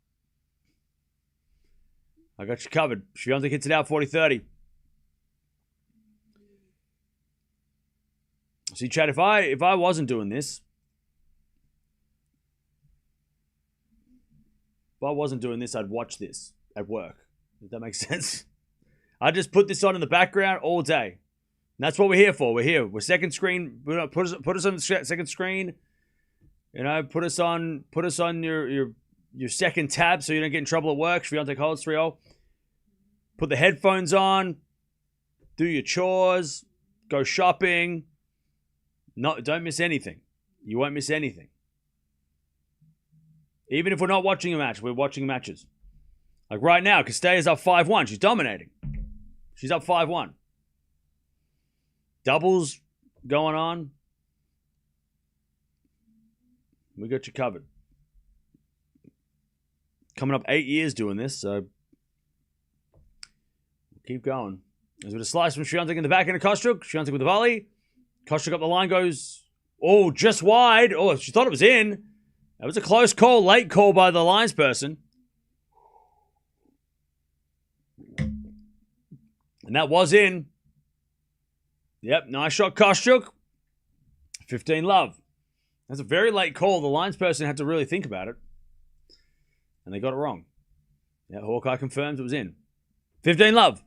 I got you covered. Swiatek hits it out 40-30. See, Chad, if I wasn't doing this, I'd watch this at work. If that makes sense. I just put this on in the background all day. And that's what we're here for. We're here. We're second screen. Put us on the second screen. Put us on your second tab so you don't get in trouble at work. Swiatek holds 3-0. Put the headphones on. Do your chores. Go shopping. Don't miss anything. You won't miss anything. Even if we're not watching a match, we're watching matches. Like right now, Castella's up 5-1. She's dominating. She's up 5-1. Doubles going on. We got you covered. Coming up 8 years doing this, so keep going. There's a bit of slice from Swiatek in the back end of Kostyuk. Swiatek with the volley. Kostyuk up the line goes, just wide. Oh, she thought it was in. That was a close call, late call by the linesperson. And that was in. Yep, nice shot, Kostyuk. 15-love. That's a very late call. The linesperson had to really think about it. And they got it wrong. Yeah, Hawkeye confirms it was in. 15-love.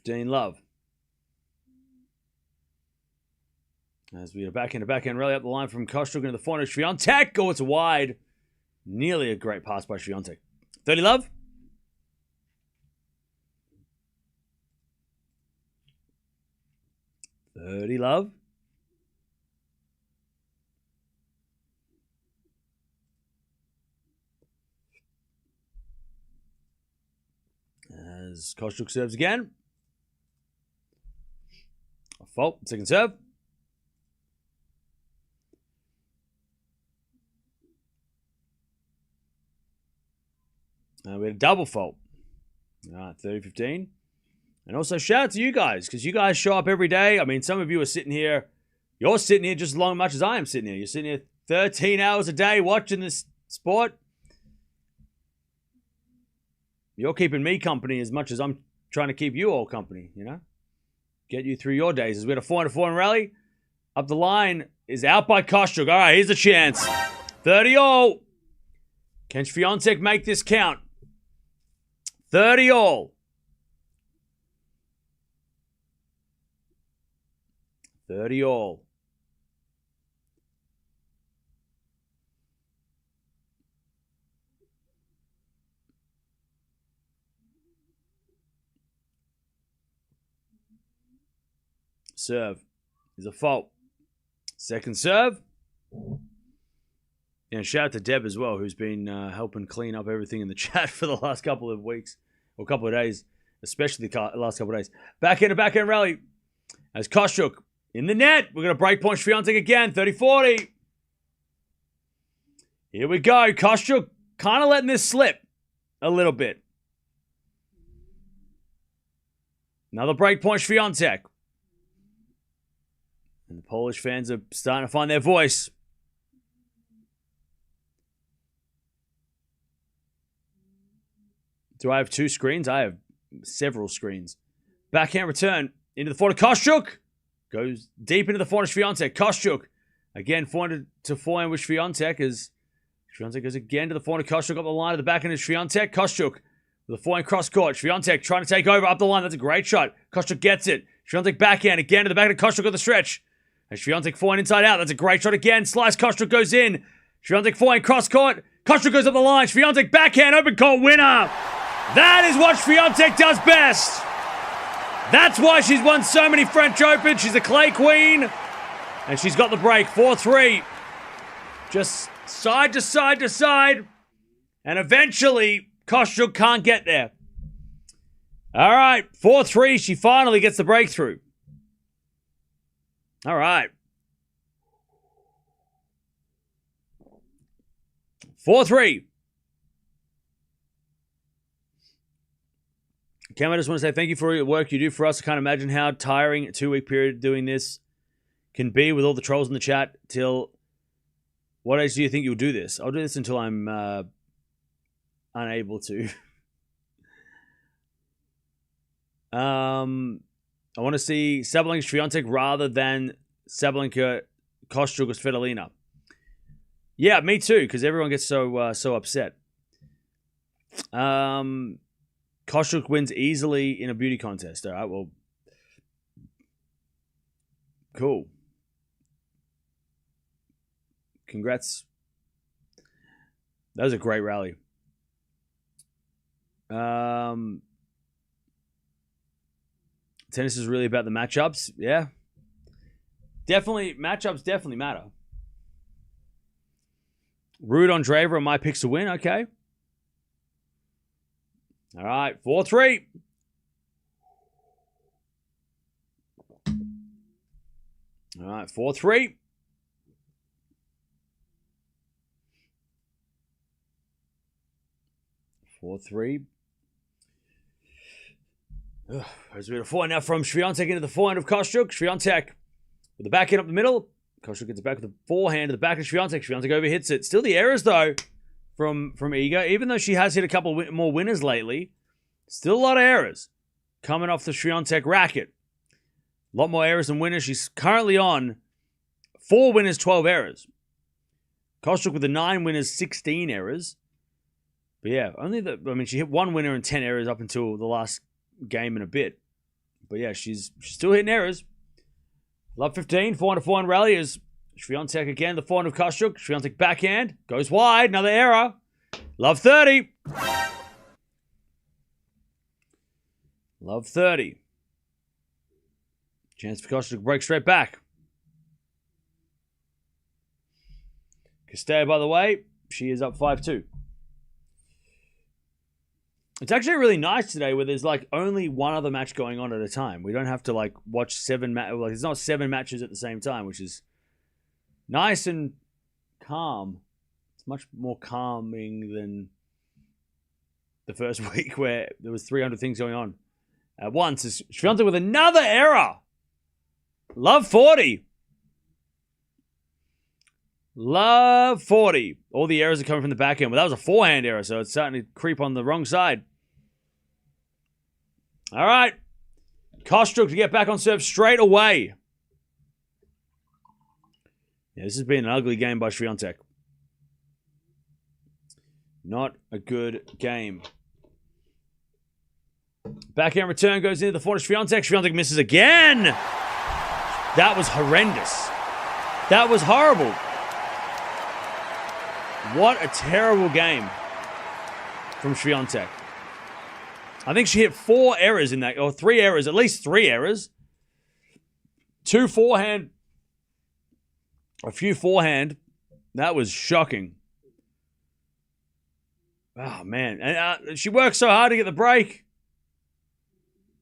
Love. As we are back in a backhand rally up the line from Kostyuk into the forehand. Swiatek. Oh, it's wide. Nearly a great pass by Swiatek. 30-love. Love. As Kostyuk serves again. A fault. Second serve. We had a double fault. All right, 30-15. And also shout out to you guys, because you guys show up every day. I mean, some of you are sitting here. You're sitting here just as long much as I am sitting here. You're sitting here 13 hours a day watching this sport. You're keeping me company as much as I'm trying to keep you all company, Get you through your days. As we had a 4-4 rally. Up the line is out by Kostyuk. All right, here's a chance. 30-0. Can Swiatek make this count? 30 all. 30 all. Serve is a fault. Second serve. And shout out to Deb as well, who's been helping clean up everything in the chat for the last couple of weeks, or couple of days, especially the last couple of days. Backhand rally. As Kostyuk in the net. We're going to break point Swiatek again. 30-40. Here we go. Kostyuk kind of letting this slip a little bit. Another break point Swiatek. And the Polish fans are starting to find their voice. Do I have two screens? I have several screens. Backhand return into the forehand. Kostyuk goes deep into the forehand. Swiatek. Kostyuk again forehand to forehand with Swiatek as Swiatek goes again to the forehand. Kostyuk up the line of the backhand is Swiatek. Kostyuk with the forehand cross court. Swiatek trying to take over up the line. That's a great shot. Kostyuk gets it. Swiatek backhand again to the backhand. Kostyuk on the stretch. And Swiatek forehand inside out. That's a great shot again. Slice. Kostyuk goes in. Swiatek forehand cross court. Kostyuk goes up the line. Swiatek backhand open court winner. That is what Swiatek does best. That's why she's won so many French Opens. She's a clay queen. And she's got the break. 4-3. Just side to side to side. And eventually, Kostyuk can't get there. All right. 4-3. She finally gets the breakthrough. All right. 4-3. Cam, I just want to say thank you for your work you do for us. I can't imagine how tiring a 2-week period doing this can be with all the trolls in the chat. Till what age do you think you'll do this? I'll do this until I'm unable to. I want to see Sabalenka Swiatek rather than Sabalenka Kostyuk or Svitolina. Yeah, me too, because everyone gets so upset. Kostyuk wins easily in a beauty contest. All right, well, cool. Congrats. That was a great rally. Tennis is really about the matchups. Yeah. Definitely, matchups definitely matter. Ruud Andreeva are my picks to win. Okay. All right. 4-3. All right. 4-3. There's a bit of forehand now from Swiatek into the forehand of Kostyuk. Swiatek with the backhand up the middle. Kostyuk gets it back with the forehand to the back of Swiatek. Swiatek overhits it. Still the errors, though, from Iga. Even though she has hit a couple more winners lately, still a lot of errors coming off the Swiatek racket. A lot more errors than winners. She's currently on 4 winners, 12 errors. Kostyuk with the 9 winners, 16 errors. But yeah, she hit 1 winner and 10 errors up until the last game and a bit. But yeah, she's still hitting errors. Love 15, 400 rally is Swiatek again, the forehand of Kostyuk. Swiatek backhand, goes wide, another error. Love 30. Love 30. Chance for Kostyuk to break straight back. Castella, by the way, she is up 5-2. It's actually really nice today where there's like only one other match going on at a time. We don't have to like watch 7 matches. Like there's not 7 matches at the same time, which is nice and calm. It's much more calming than the first week where there was 300 things going on at once. Is Swiatek with another error. Love 40. Love 40. All the errors are coming from the back end. Well, that was a forehand error, so it's starting to creep on the wrong side. All right. Kostyuk to get back on serve straight away. Yeah, this has been an ugly game by Swiatek. Not a good game. Backhand return goes into the forehand to Swiatek. Swiatek misses again. That was horrendous. That was horrible. What a terrible game from Swiatek. I think she hit 4 errors in that, or 3 errors, at least 3 errors. 2 forehand, a few forehand. That was shocking. Oh, man. And she worked so hard to get the break.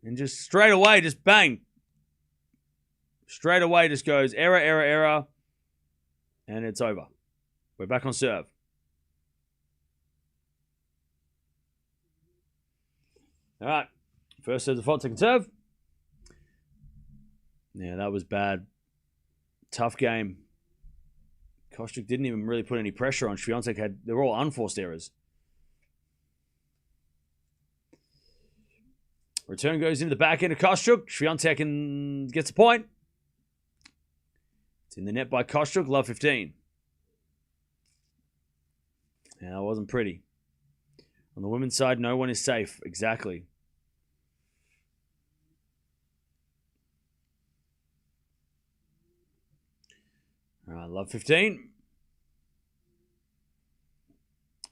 And just straight away, just bang. Straight away just goes error, error, error. And it's over. We're back on serve. All right. First serve, default, second serve. Yeah, that was bad. Tough game. Kostyuk didn't even really put any pressure on. Swiatek they were all unforced errors. Return goes into the back end of Kostyuk. Swiatek gets a point. It's in the net by Kostyuk. Love 15. Yeah, that wasn't pretty. On the women's side, no one is safe. Exactly. All right, love 15.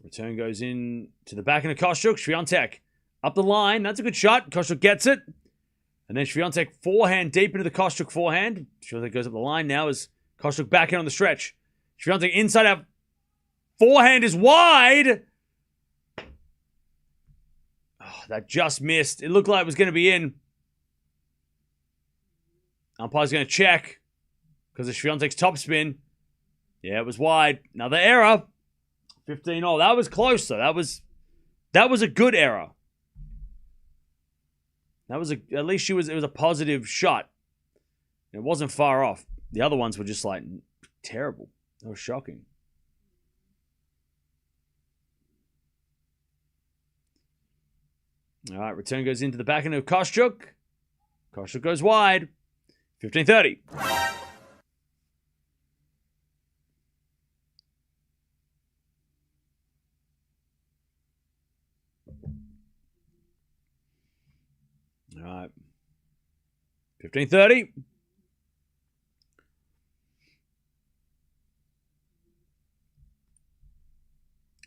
Return goes in to the back end of Kostyuk. Swiatek up the line. That's a good shot. Kostyuk gets it. And then Swiatek forehand deep into the Kostyuk forehand. Swiatek goes up the line now as Kostyuk backhand on the stretch. Swiatek inside out. Forehand is wide. Oh, that just missed. It looked like it was going to be in. Umpire's going to check because of Swiatek's topspin. Yeah, it was wide. Another error. 15-all. That was close though. That was a good error. At least it was a positive shot. It wasn't far off. The other ones were just like terrible. They were shocking. All right, return goes into the back end of Kostyuk. Kostyuk goes wide. 15-30. All right. 15-30.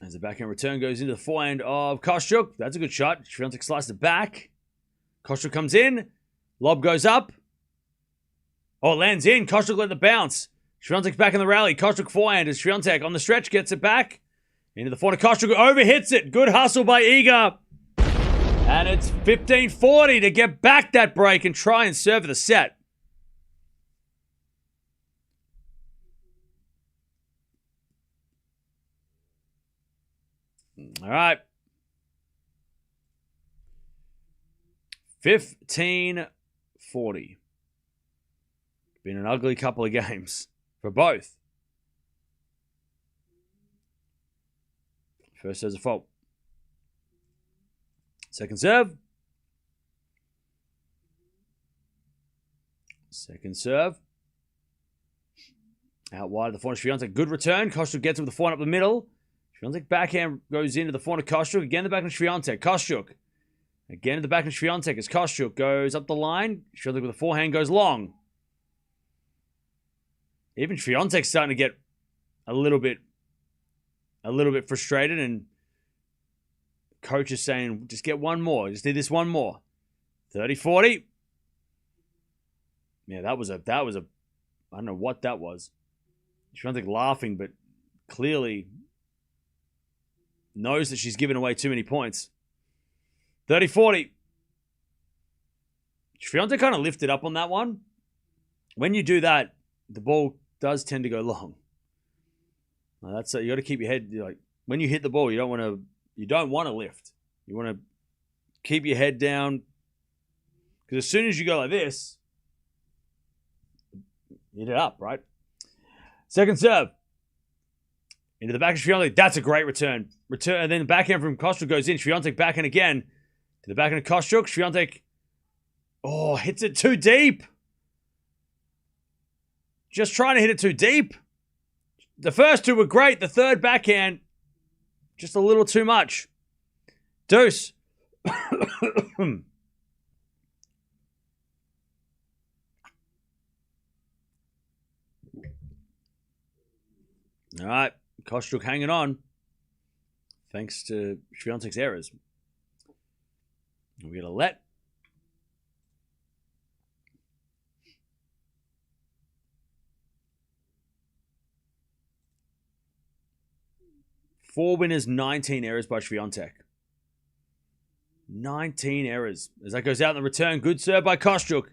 As the backhand return goes into the forehand of Kostyuk. That's a good shot. Swiatek slices it back. Kostyuk comes in. Lob goes up. Oh, it lands in. Kostyuk let the bounce. Swiatek's back in the rally. Kostyuk forehand as Swiatek on the stretch gets it back. Into the forehand. Kostyuk overhits it. Good hustle by Iga. And it's 15-40 to get back that break and try and serve the set. All right. 15-40. Been an ugly couple of games for both. First serve's a fault. Second serve. Second serve. Out wide of the forehand. Swiatek. Good return. Kostyuk gets it with the forehand up the middle. Swiatek backhand goes into the forehand of Kostyuk. Again, the backhand of Swiatek. Kostyuk. Again, the backhand of Swiatek as Kostyuk goes up the line. Swiatek with the forehand goes long. Even Swiatek's starting to get a little bit frustrated, and coach is saying, just get one more. Just do this one more. 30-40. Yeah, that was a, I don't know what that was. Swiatek laughing, but clearly knows that she's given away too many points. 30-40. Swiatek kind of lifted up on that one. When you do that, the ball does tend to go long. Now that's you got to keep your head like when you hit the ball. You don't want to lift. You want to keep your head down because as soon as you go like this, hit it up, right? Second serve. Into the back of Swiatek. That's a great return. And then the backhand from Kostyuk goes in. Swiatek backhand again. To the backhand of Kostyuk. Swiatek, hits it too deep. Just trying to hit it too deep. The first two were great. The third backhand just a little too much. Deuce. All right, Kostyuk hanging on, thanks to Swiatek's errors. We get a let. Four winners, 19 errors by Swiatek. 19 errors. As that goes out in the return, good serve by Kostyuk.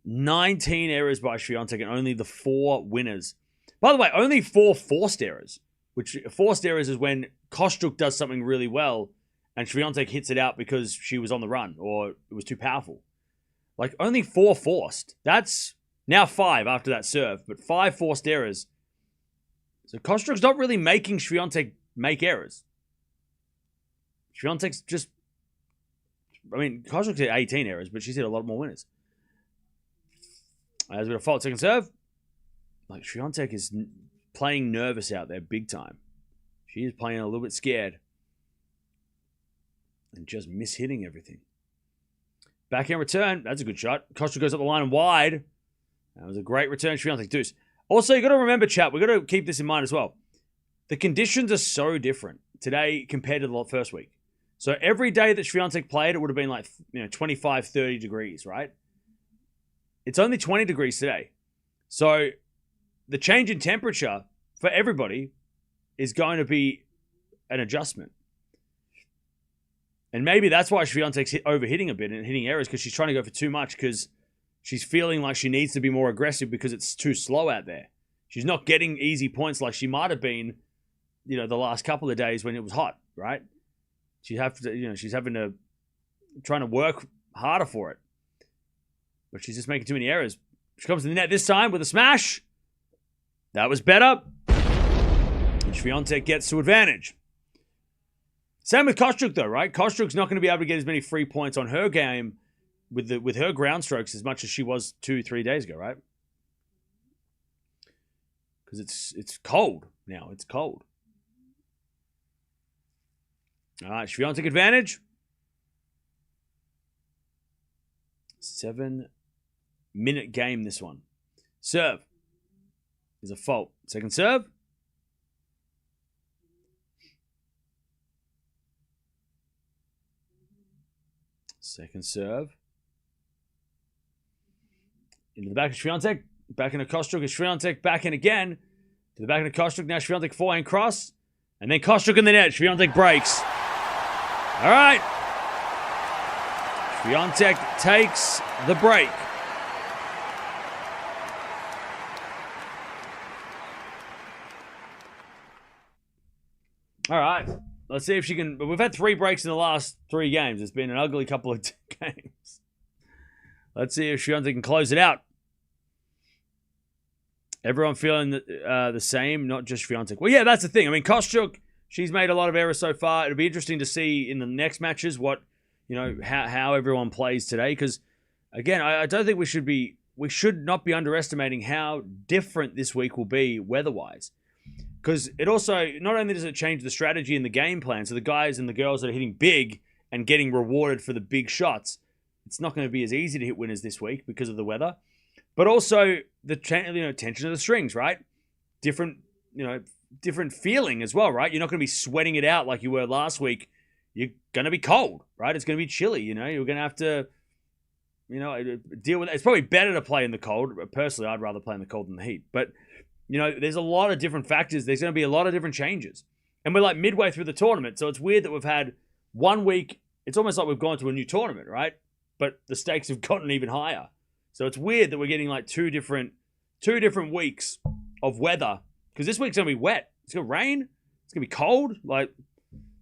19 errors by Swiatek and only the 4 winners. By the way, only 4 forced errors. Which forced errors is when Kostyuk does something really well and Swiatek hits it out because she was on the run or it was too powerful. Like, only 4 forced. That's now 5 after that serve, but 5 forced errors. So Kostyuk's not really making Swiatek make errors. Swiatek's just... I mean, Kostyuk's hit 18 errors, but she's hit a lot more winners. There's a bit of fault. Second serve. Like, Swiatek is playing nervous out there big time. She is playing a little bit scared. And just mishitting everything. Backhand return. That's a good shot. Kostyuk goes up the line and wide. That was a great return. Swiatek deuce. Also, you got to remember, chat, we got to keep this in mind as well. The conditions are so different today compared to the first week. So every day that Swiatek played, it would have been like, 25, 30 degrees, right? It's only 20 degrees today. So the change in temperature for everybody is going to be an adjustment. And maybe that's why Swiatek's overhitting a bit and hitting errors, because she's trying to go for too much because she's feeling like she needs to be more aggressive because it's too slow out there. She's not getting easy points like she might have been, the last couple of days when it was hot, right? She's having to trying to work harder for it. But she's just making too many errors. She comes to the net this time with a smash. That was better. And Swiatek gets to advantage. Same with Kostyuk though, right? Kostyuk's not going to be able to get as many free points on her game with her ground strokes as much as she was 2-3 days ago, right? Because it's cold now. It's cold. All right, Swiatek advantage. 7-minute game, this one. Serve is a fault. Second serve. Second serve. Into the back of Swiatek. Back into Kostyuk. Swiatek back in again. To the back into Kostyuk. Now Swiatek forehand cross. And then Kostyuk in the net. Swiatek breaks. All right. Swiatek takes the break. All right. Let's see if she can... We've had 3 breaks in the last 3 games. It's been an ugly couple of games. Let's see if Swiatek can close it out. Everyone feeling the same, not just Swiatek. Well, yeah, that's the thing. I mean, Kostyuk, she's made a lot of errors so far. It'll be interesting to see in the next matches what, how everyone plays today. Because, again, I don't think we should not be underestimating how different this week will be weather-wise. Because it also, not only does it change the strategy and the game plan, so the guys and the girls that are hitting big and getting rewarded for the big shots, it's not going to be as easy to hit winners this week because of the weather. But also the tension of the strings, right? Different feeling as well, right? You're not going to be sweating it out like you were last week. You're going to be cold, right? It's going to be chilly, You're going to have to, deal with it. It's probably better to play in the cold. Personally, I'd rather play in the cold than the heat. But, there's a lot of different factors. There's going to be a lot of different changes. And we're like midway through the tournament. So it's weird that we've had 1 week. It's almost like we've gone to a new tournament, right? But the stakes have gotten even higher. So it's weird that we're getting like two different weeks of weather. Because this week's going to be wet. It's going to rain. It's going to be cold. Like,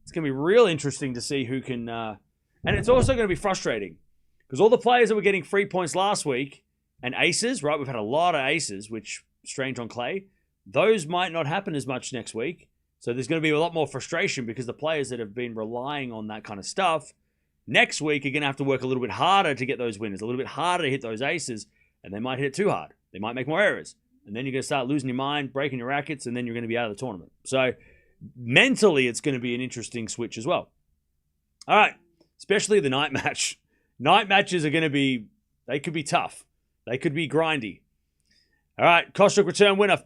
it's going to be real interesting to see who can... and it's also going to be frustrating. Because all the players that were getting 3 points last week and aces, right? We've had a lot of aces, which... strange on clay. Those might not happen as much next week. So there's going to be a lot more frustration because the players that have been relying on that kind of stuff next week are going to have to work a little bit harder to get those winners, a little bit harder to hit those aces, and they might hit it too hard. They might make more errors. And then you're going to start losing your mind, breaking your rackets, and then you're going to be out of the tournament. So mentally, it's going to be an interesting switch as well. All right, especially the night match. Night matches are going to be, they could be tough. They could be grindy. All right, Kostyuk return winner.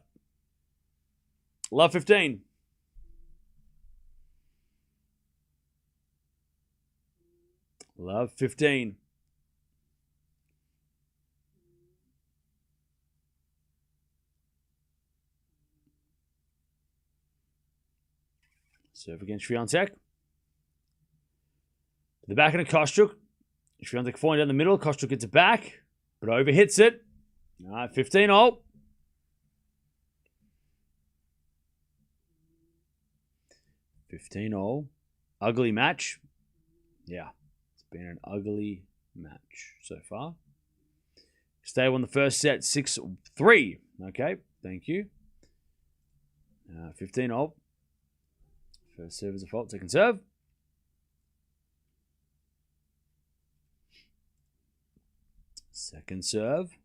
Love 15. Love 15. Serve against Swiatek. To the back end of Kostyuk. Swiatek falling down the middle. Kostyuk gets it back, but overhits it. All right, 15-all. 15-all. Ugly match. Yeah, it's been an ugly match so far. Stay won the first set 6-3. Okay, thank you. 15-all. First serve is a fault. Second serve. Second serve.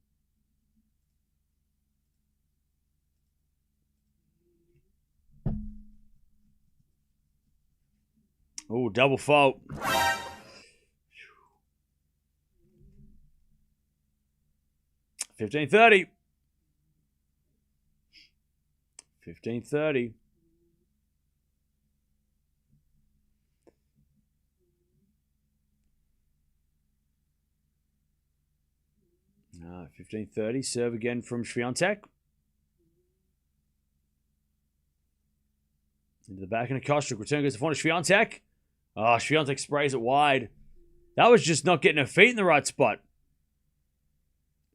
Oh, double fault. 15-30. 15-30. 15-30. Serve again from Swiatek. Into the back end of Kostyuk. Return goes to front of Swiatek. Oh, Swiatek sprays it wide. That was just not getting her feet in the right spot.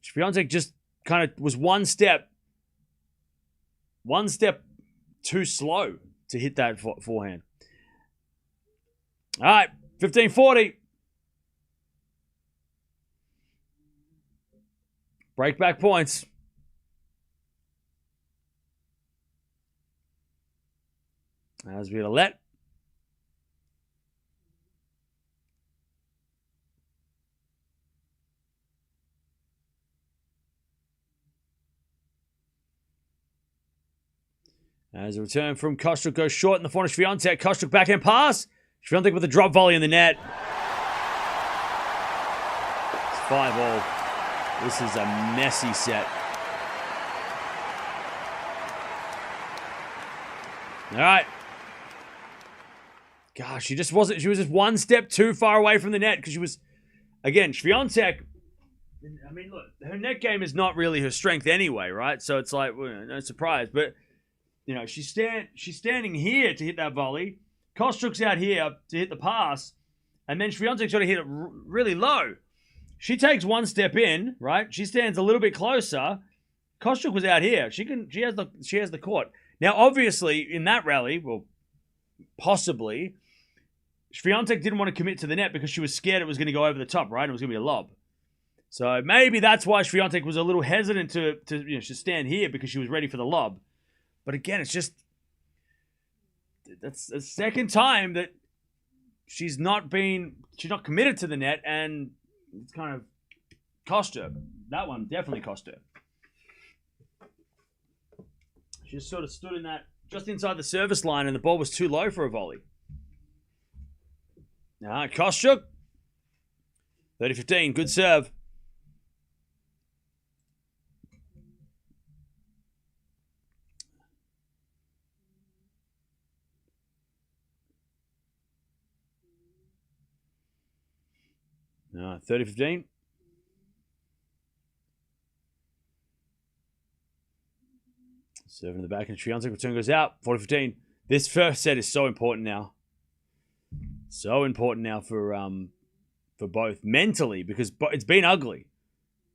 Swiatek just kind of was one step too slow to hit that forehand. All right, 15-40. Break back points. As we let. As a return from Kostyuk goes short in the front of Swiatek. Kostyuk backhand pass. Swiatek with a drop volley in the net. It's 5-all. This is a messy set. All right. Gosh, she was just one step too far away from the net because she was, again, Swiatek, I mean, look, her net game is not really her strength anyway, right? So it's like, well, no surprise. But, you know, she's standing here to hit that volley. Kostyuk's out here to hit the pass. And then Swiatek's got to hit it really low. She takes one step in, right? She stands a little bit closer. Kostyuk was out here. She has the court. Now, obviously, in that rally, well, possibly, Swiatek didn't want to commit to the net because she was scared it was going to go over the top, right? It was going to be a lob. So maybe that's why Swiatek was a little hesitant to stand here because she was ready for the lob. But again, it's just that's the second time that she's not committed to the net, and it's kind of cost her. That one definitely cost her. She just sort of stood in that, just inside the service line, and the ball was too low for a volley. Now, Kostyuk. 30-15. Good serve. No, 30-15. Serving in the back, and Swiatek return goes out. 40-15. This first set is so important now. So important now for both mentally, because it's been ugly.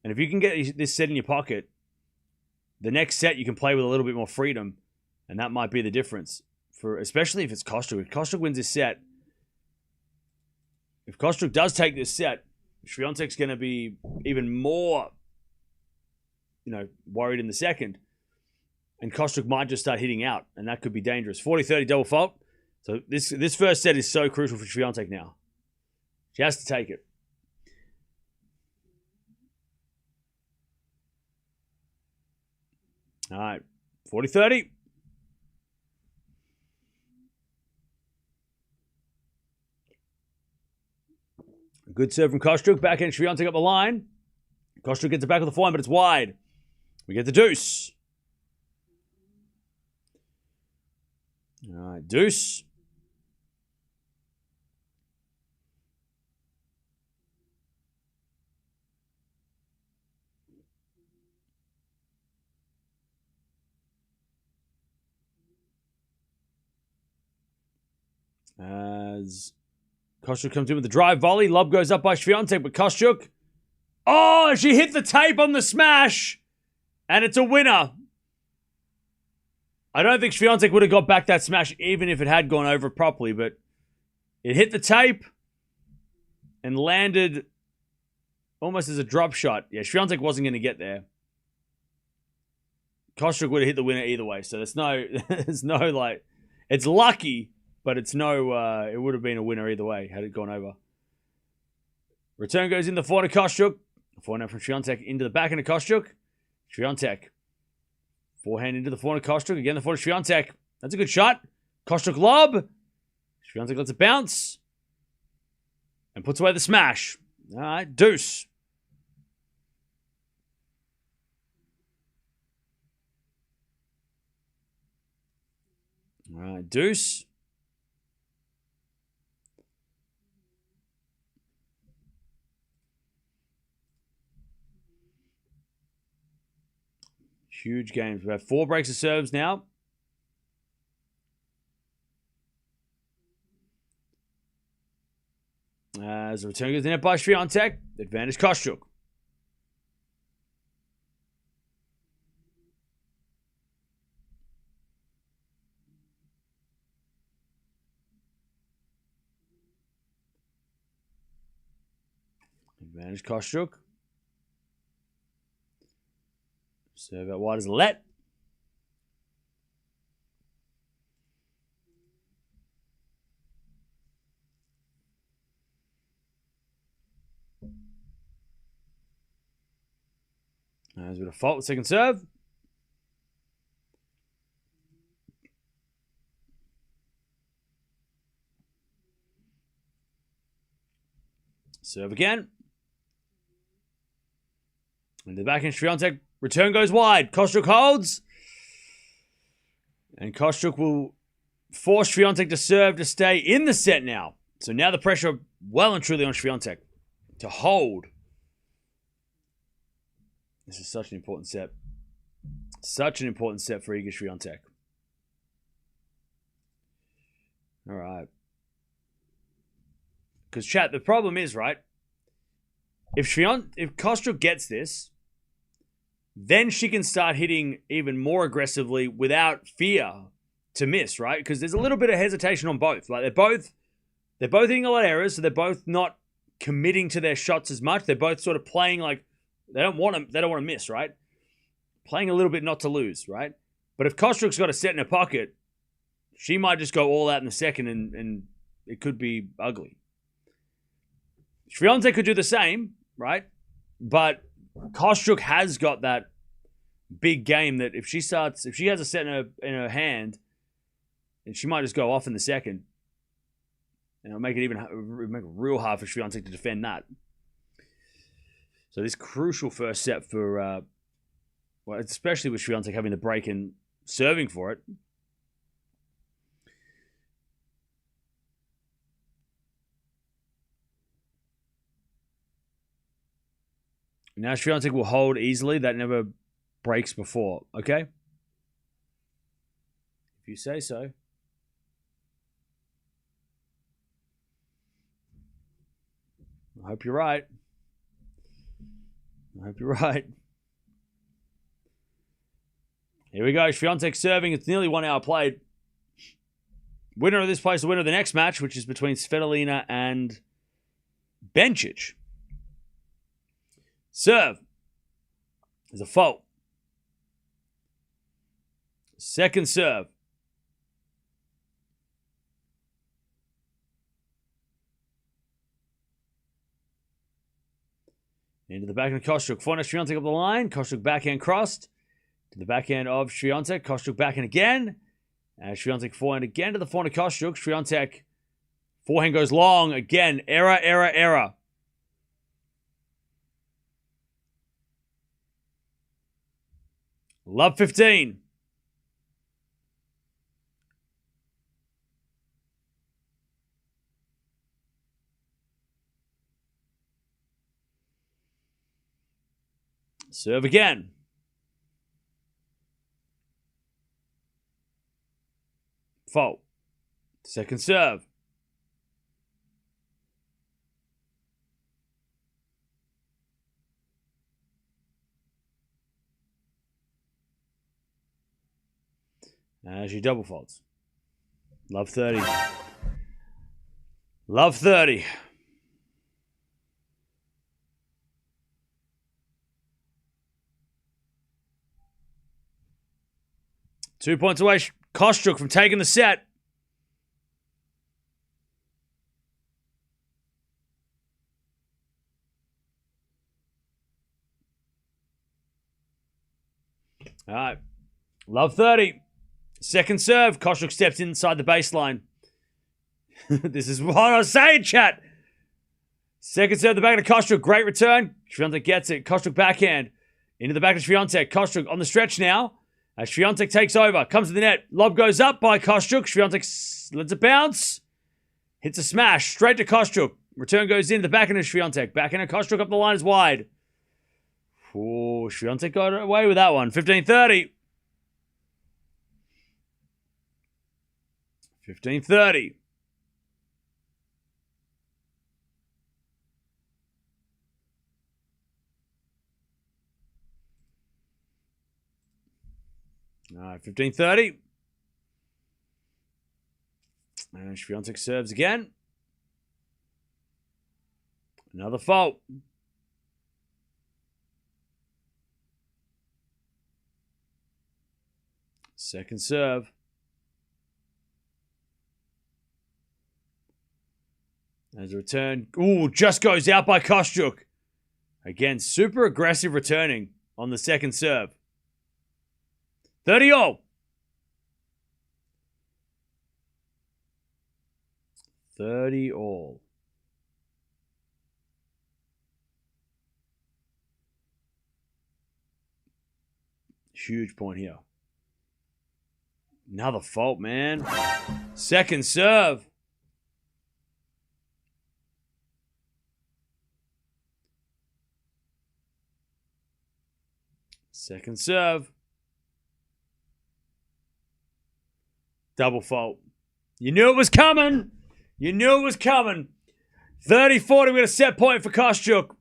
And if you can get this set in your pocket, the next set you can play with a little bit more freedom, and that might be the difference. Especially if it's Kostyuk. If Kostyuk wins this set, if Kostyuk does take this set, Swiatek's going to be even more, worried in the second. And Kostyuk might just start hitting out, and that could be dangerous. 40-30 double fault. So this first set is so crucial for Swiatek now. She has to take it. All right, 40-30. Good serve from Kostyuk. Backhand Swiatek up the line. Kostyuk gets it back with the forehand, but it's wide. We get the deuce. All right, deuce. As Kostyuk comes in with the drive volley. Lob goes up by Swiatek, but Kostyuk. Oh, she hit the tape on the smash. And it's a winner. I don't think Swiatek would have got back that smash even if it had gone over properly, but it hit the tape and landed almost as a drop shot. Yeah, Swiatek wasn't going to get there. Kostyuk would have hit the winner either way, so there's no like, it's lucky, but it's no, it would have been a winner either way had it gone over. Return goes in the forehand of Kostyuk. Forehand from Swiatek into the backhand of Kostyuk. Swiatek. Forehand into the forehand of Kostyuk. Again, the forehand of Swiatek. That's a good shot. Kostyuk lob. Swiatek lets it bounce. And puts away the smash. All right, deuce. All right, deuce. Huge games. We have 4 breaks of serves now. As the return goes in by Swiatek. Advantage Kostyuk. Advantage Kostyuk. Serve out wide as let. There's a bit of fault with second serve. Serve again. Into the backhand, Swiatek. Return goes wide. Kostyuk holds. And Kostyuk will force Swiatek to serve to stay in the set now. So now the pressure well and truly on Swiatek to hold. This is such an important set. Such an important set for Iga Swiatek. All right. Because, chat, the problem is, right, if Kostyuk gets this, then she can start hitting even more aggressively without fear to miss, right? Because there's a little bit of hesitation on both. Like they're both hitting a lot of errors, so they're both not committing to their shots as much. They're both sort of playing like they don't want to miss, right? Playing a little bit not to lose, right? But if Kostyuk's got a set in her pocket, she might just go all out in the second and it could be ugly. Swiatek could do the same, right? But Kostyuk has got that big game that if she has a set in her hand, and she might just go off in the second, and it'll make it real hard for Swiatek to defend that. So this crucial first set for, well, especially with Swiatek having the break and serving for it. Now Swiatek will hold easily. That never breaks before. Okay? If you say so. I hope you're right. I hope you're right. Here we go. Swiatek serving. It's nearly 1 hour played. Winner of this place, the winner of the next match, which is between Svitolina and Bencic. Serve. There's a fault. Second serve. Into the backhand of Kostyuk. Forehand Swiatek up the line. Kostyuk backhand crossed. To the backhand of Swiatek. Kostyuk backhand again. And Swiatek forehand again to the forehand of Kostyuk. Swiatek forehand goes long. Again, error. Love 15. Serve again. Fault. Second serve. As she double faults. Love 30. Love 30. Two points away, Kostyuk from taking the set. All right. Love 30. Second serve. Kostyuk steps inside the baseline. This is what I was saying, chat. Second serve, the back of Kostyuk. Great return. Swiatek gets it. Kostyuk backhand. Into the back of Swiatek. Kostyuk on the stretch now. As Swiatek takes over. Comes to the net. Lob goes up by Kostyuk. Swiatek lets it bounce. Hits a smash. Straight to Kostyuk. Return goes into the backhand of Swiatek. Backhand of Kostyuk up the line is wide. Oh, Swiatek got away with that one. 15-30. 15-30. All right, 15-30. And Swiatek serves again. Another fault. Second serve. As a return. Ooh, just goes out by Kostyuk. Again, super aggressive returning on the second serve. 30-all. 30-all. Huge point here. Another fault, man. Second serve. Second serve. Double fault. You knew it was coming. You knew it was coming. 30-40, we got a set point for Kostyuk.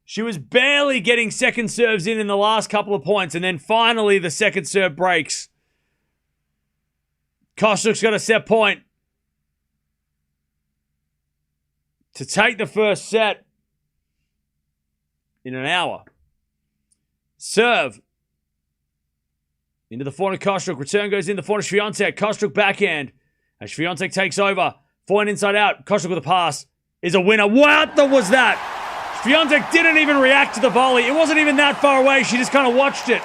She was barely getting second serves in the last couple of points, and then finally the second serve breaks. Kostyuk's got a set point to take the first set in an hour. Serve. Into the forehand of Kostyuk. Return goes in the forehand of Swiatek. Kostyuk backhand. As Swiatek takes over. Forehand inside out. Kostyuk with a pass. Is a winner. What was that? Swiatek didn't even react to the volley. It wasn't even that far away. She just kind of watched it.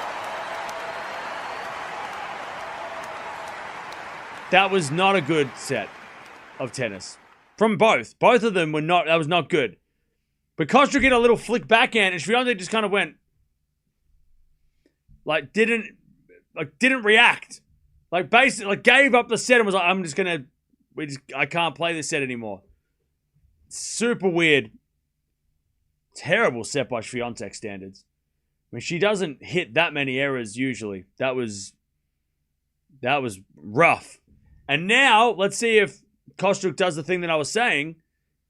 That was not a good set of tennis. From both. Both of them were not, that was not good. But Kostyuk hit a little flick backhand and Swiatek just kind of went, didn't react. Basically, gave up the set and was like, I can't play this set anymore. Super weird. Terrible set by Swiatek standards. I mean, she doesn't hit that many errors usually. That was rough. And now, let's see if Kostyuk does the thing that I was saying.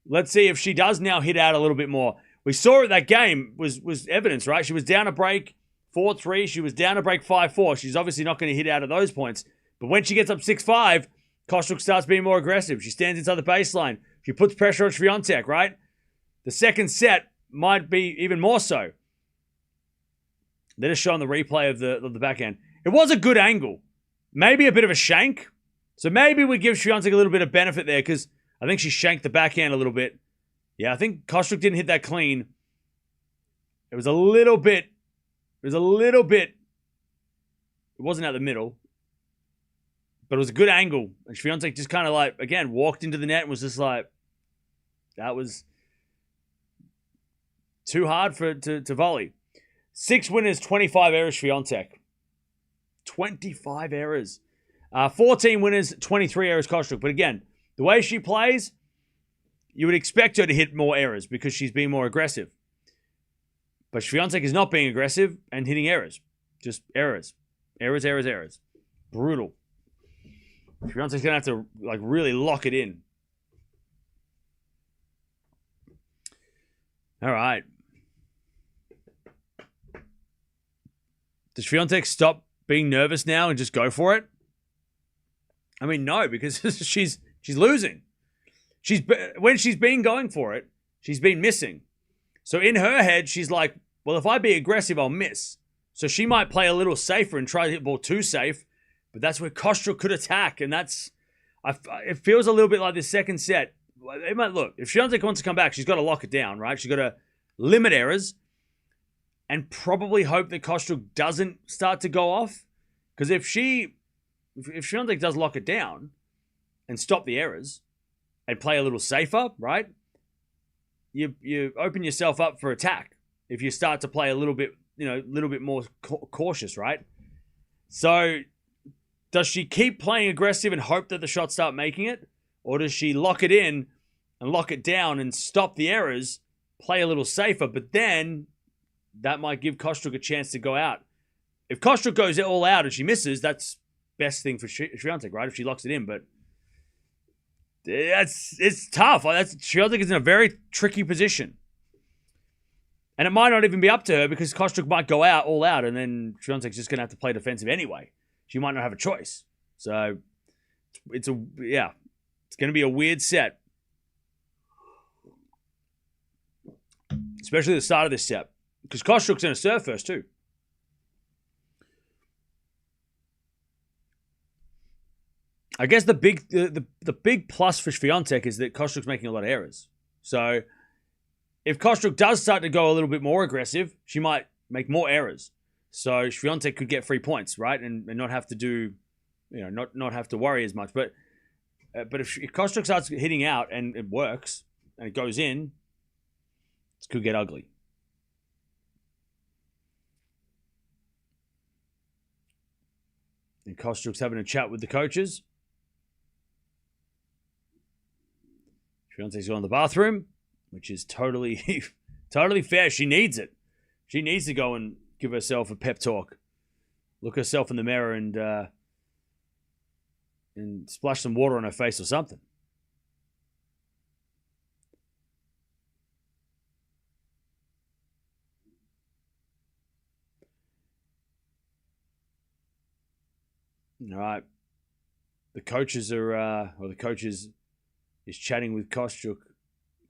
Let's see if she does now hit out a little bit more. We saw it, that game was evidence, right? She was down a break 4-3. She was down a break 5-4. She's obviously not going to hit out of those points. But when she gets up 6-5, Kostyuk starts being more aggressive. She stands inside the baseline. She puts pressure on Swiatek, right? The second set might be even more so. They're just showing the replay of the backhand. It was a good angle. Maybe a bit of a shank. So maybe we give Swiatek a little bit of benefit there because I think she shanked the backhand a little bit. Yeah, I think Kostyuk didn't hit that clean. It was a little bit. It wasn't out the middle. But it was a good angle. And Swiatek just kind of again, walked into the net and was just like, that was too hard to volley. 6 winners, 25 errors, Swiatek. 25 errors. 14 winners, 23 errors, Kostyuk. But again, the way she plays, you would expect her to hit more errors because she's being more aggressive. But Swiatek is not being aggressive and hitting errors. Just errors. Errors, errors, errors. Brutal. Swiatek's going to have to really lock it in. All right. Does Swiatek stop being nervous now and just go for it? I mean, no, because she's losing. When she's been going for it, she's been missing. So in her head, she's like, well, if I be aggressive, I'll miss. So she might play a little safer and try to hit the ball too safe, but that's where Kostyuk could attack, and it feels a little bit like this second set. Look, if Swiatek wants to come back, she's got to lock it down, right? She's got to limit errors and probably hope that Kostyuk doesn't start to go off. Because if Swiatek does lock it down and stop the errors and play a little safer, right? You open yourself up for attack if you start to play a little bit more cautious, right? So does she keep playing aggressive and hope that the shots start making it? Or does she lock it in and lock it down and stop the errors, play a little safer, but then that might give Kostyuk a chance to go out. If Kostyuk goes all out and she misses, that's best thing for Swiatek, right? If she locks it in, but it's tough. Swiatek is in a very tricky position. And it might not even be up to her because Kostyuk might go all out, and then Swiatek's just going to have to play defensive anyway. She might not have a choice. So it's going to be a weird set. Especially the start of this set. Because Kostyuk's going to serve first too. I guess the big plus for Swiatek is that Kostyuk's making a lot of errors. So if Kostyuk does start to go a little bit more aggressive, she might make more errors. So Swiatek could get 3 points, right? And not have to do, not have to worry as much. But if Kostyuk starts hitting out and it works and it goes in, it could get ugly. And Kostyuk's having a chat with the coaches. Swiatek's going to the bathroom, which is totally fair. She needs it. She needs to go and give herself a pep talk. Look herself in the mirror and splash some water on her face or something. All right. The coaches is chatting with Kostyuk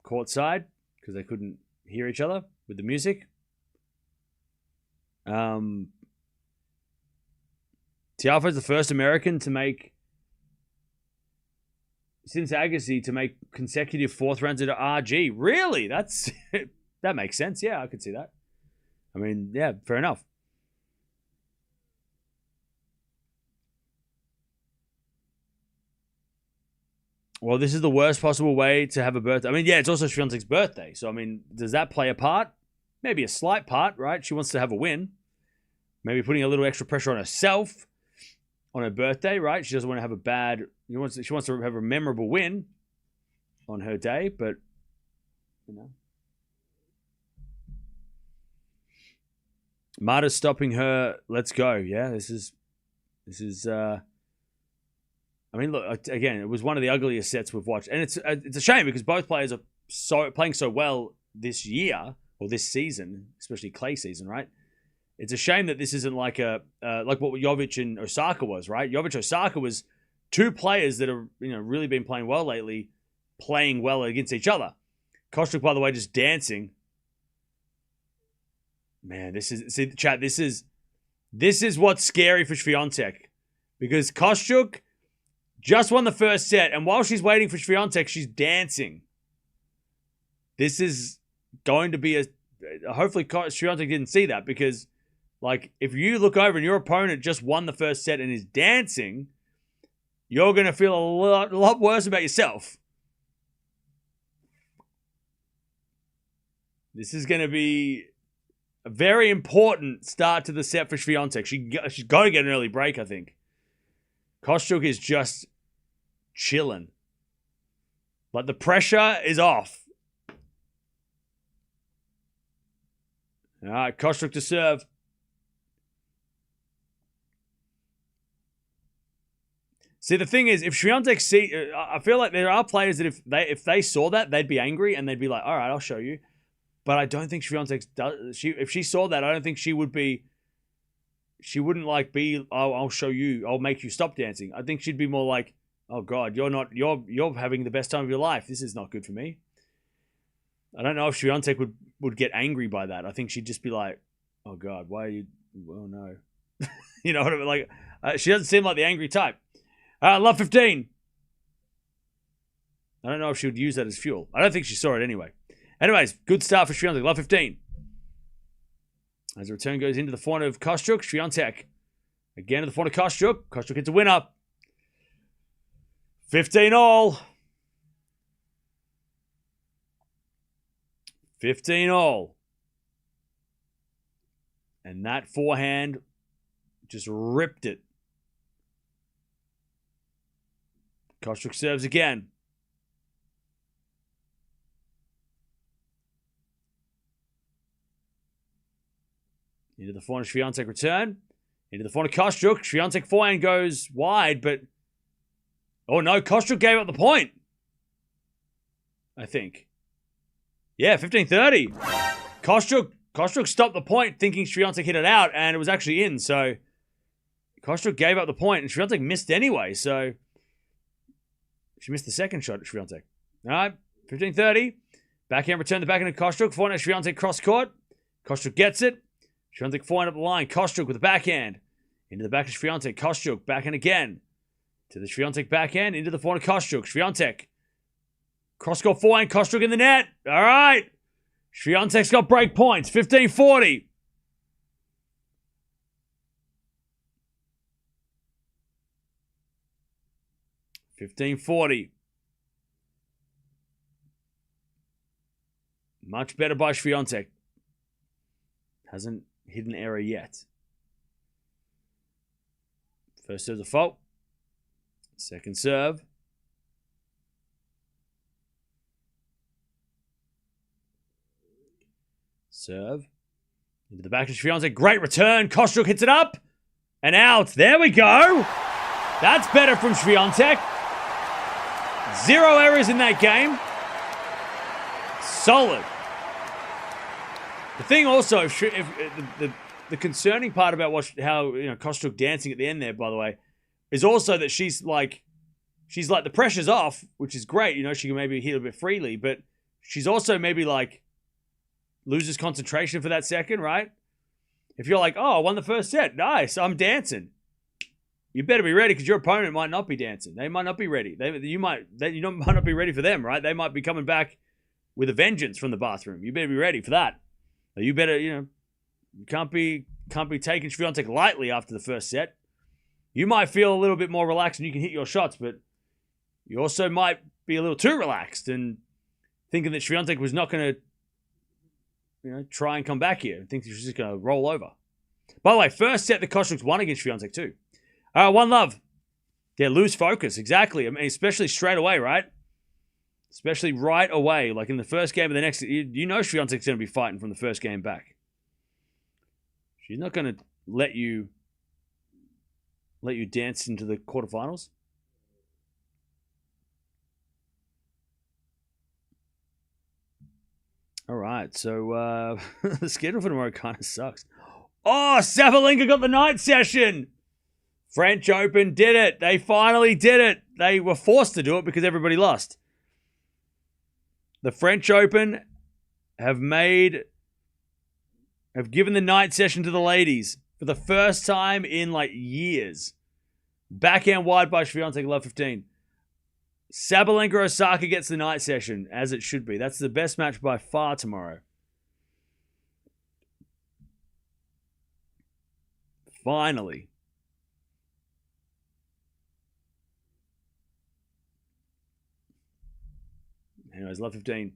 courtside because they couldn't hear each other with the music. Tiafoe's the first American to make, since Agassi, to make consecutive fourth rounds at RG. Really? That makes sense. Yeah, I could see that. I mean, yeah, fair enough. Well, this is the worst possible way to have a birthday. I mean, yeah, it's also Swiatek's birthday. So, I mean, does that play a part? Maybe a slight part, right? She wants to have a win. Maybe putting a little extra pressure on herself on her birthday, right? She doesn't want to have a bad... She wants to have a memorable win on her day, but, Marta's stopping her. Let's go. Yeah, this is... I mean, look, again, it was one of the ugliest sets we've watched. And it's a shame because both players are playing so well this year, or this season, especially clay season, right? It's a shame that this isn't like like what Jovic and Osaka was, right? Jovic Osaka was two players that have really been playing well lately, playing well against each other. Kostyuk, by the way, just dancing. Man, this is what's scary for Swiatek, because Kostyuk just won the first set, and while she's waiting for Swiatek, she's dancing. This is going to be hopefully Swiatek didn't see that, because if you look over and your opponent just won the first set and is dancing, you're going to feel a lot worse about yourself. This is going to be A very important start to the set for Swiatek. She's got to get an early break, I think. Kostyuk is just chilling. Like, the pressure is off. All right, Kostyuk to serve. See, the thing is, if Swiatek I feel like there are players that if they saw that, they'd be angry and they'd be like, all right, I'll show you. But I don't think Swiatek does. If she saw that, I don't think she would be. She wouldn't like be. Oh, I'll show you. I'll make you stop dancing. I think she'd be more like, oh God, you're not. You're having the best time of your life. This is not good for me. I don't know if Swiatek would get angry by that. I think she'd just be like, oh God, why are you? Oh no, you know what I mean? Like, she doesn't seem like the angry type. Love 15. I don't know if she would use that as fuel. I don't think she saw it anyway. Anyways, good start for Swiatek. Love 15. As the return goes into the front of Kostyuk, Swiatek again to the front of Kostyuk. Kostyuk hits a winner. 15 all. 15 all. And that forehand just ripped it. Kostyuk serves again. Into the forehand, Swiatek return. Into the forehand, Kostyuk. Swiatek forehand goes wide, but... Oh no, Kostyuk gave up the point. I think. Yeah, 15-30. Kostyuk stopped the point thinking Swiatek hit it out, and it was actually in, so... Kostyuk gave up the point, and Swiatek missed anyway, so... She missed the second shot at Swiatek. Alright, 15-30. Backhand return the backhand to Kostyuk. Forehand Swiatek cross court. Kostyuk gets it. Swiatek forehand up the line. Kostyuk with the backhand. Into the back of Swiatek. Kostyuk backhand again. To the Swiatek backhand. Into the forehand of Kostyuk. Swiatek. Cross court forehand. Kostyuk in the net. Alright. Swiatek's got break points. 15-40. Much better by Swiatek. Hasn't hit an error yet. First serve's a fault. Second serve. Serve. Into the back of Swiatek. Great return. Kostyuk hits it up. And out. There we go. That's better from Swiatek. 0 errors in that game. Solid. The thing also, if the concerning part about how Kostyuk dancing at the end there, by the way, is also that she's like the pressure's off, which is great. She can maybe hit a bit freely, but she's also maybe like loses concentration for that second, right? If you're like, oh, I won the first set, nice, I'm dancing. You better be ready because your opponent might not be dancing. They might not be ready. You might not be ready for them, right? They might be coming back with a vengeance from the bathroom. You better be ready for that. You better, you can't be taking Swiatek lightly after the first set. You might feel a little bit more relaxed and you can hit your shots, but you also might be a little too relaxed and thinking that Swiatek was not going to, try and come back here. I think she was just going to roll over. By the way, first set the Kostyuk's won against Swiatek too. One love. Yeah, lose focus. Exactly. I mean, especially straight away, right? Especially right away. Like in the first game of the next... You know Swiatek's going to be fighting from the first game back. She's not going to let you dance into the quarterfinals. All right, so the schedule for tomorrow kind of sucks. Oh, Sabalenka got the night session! French Open did it. They finally did it. They were forced to do it because everybody lost. The French Open have given the night session to the ladies for the first time in like years. Backhand wide by Swiatek, love 15. Sabalenka Osaka gets the night session, as it should be. That's the best match by far tomorrow. Finally. Anyways, love 15.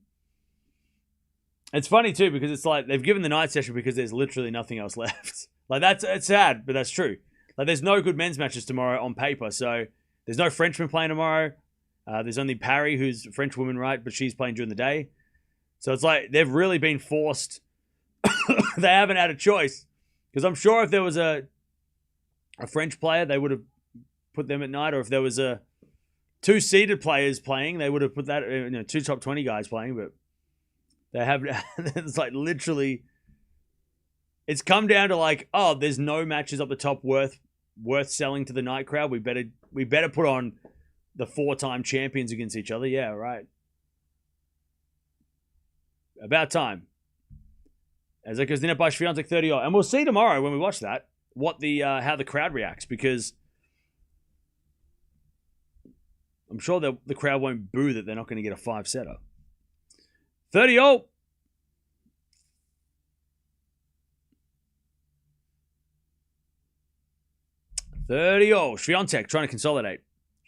It's funny too because it's like they've given the night session because there's literally nothing else left. Like it's sad, but that's true. Like there's no good men's matches tomorrow on paper, so there's no Frenchman playing tomorrow. There's only Parry, who's a French woman, right? But she's playing during the day. So it's like they've really been forced. They haven't had a choice. Because I'm sure if there was a French player, they would have put them at night. Or if there was two seeded players playing, they would have put that, two top 20 guys playing. But they have, it's like literally, it's come down to like, oh, there's no matches up the top worth selling to the night crowd. We better put on the 4-time champions against each other. Yeah, right. About time. As it goes in by Swiatek 30-0. And we'll see tomorrow when we watch that what how the crowd reacts, because I'm sure the crowd won't boo that they're not going to get a 5-setter. 30-0. Swiatek trying to consolidate.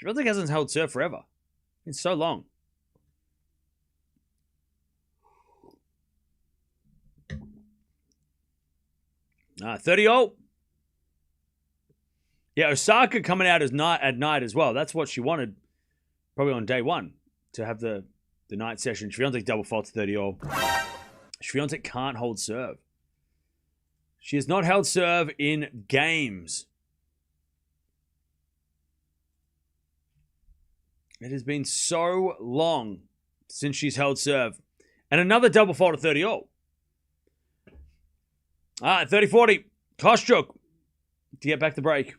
Swiatek hasn't held serve forever. It's so long. Ah, 30-0. Yeah, Osaka coming out at night as well. That's what she wanted probably on day one, to have the night session. Swiatek double faults 30-0. Swiatek can't hold serve. She has not held serve in games. It has been so long since she's held serve. And another double fault at 30-0. All right, 30-40. Kostyuk to get back the break.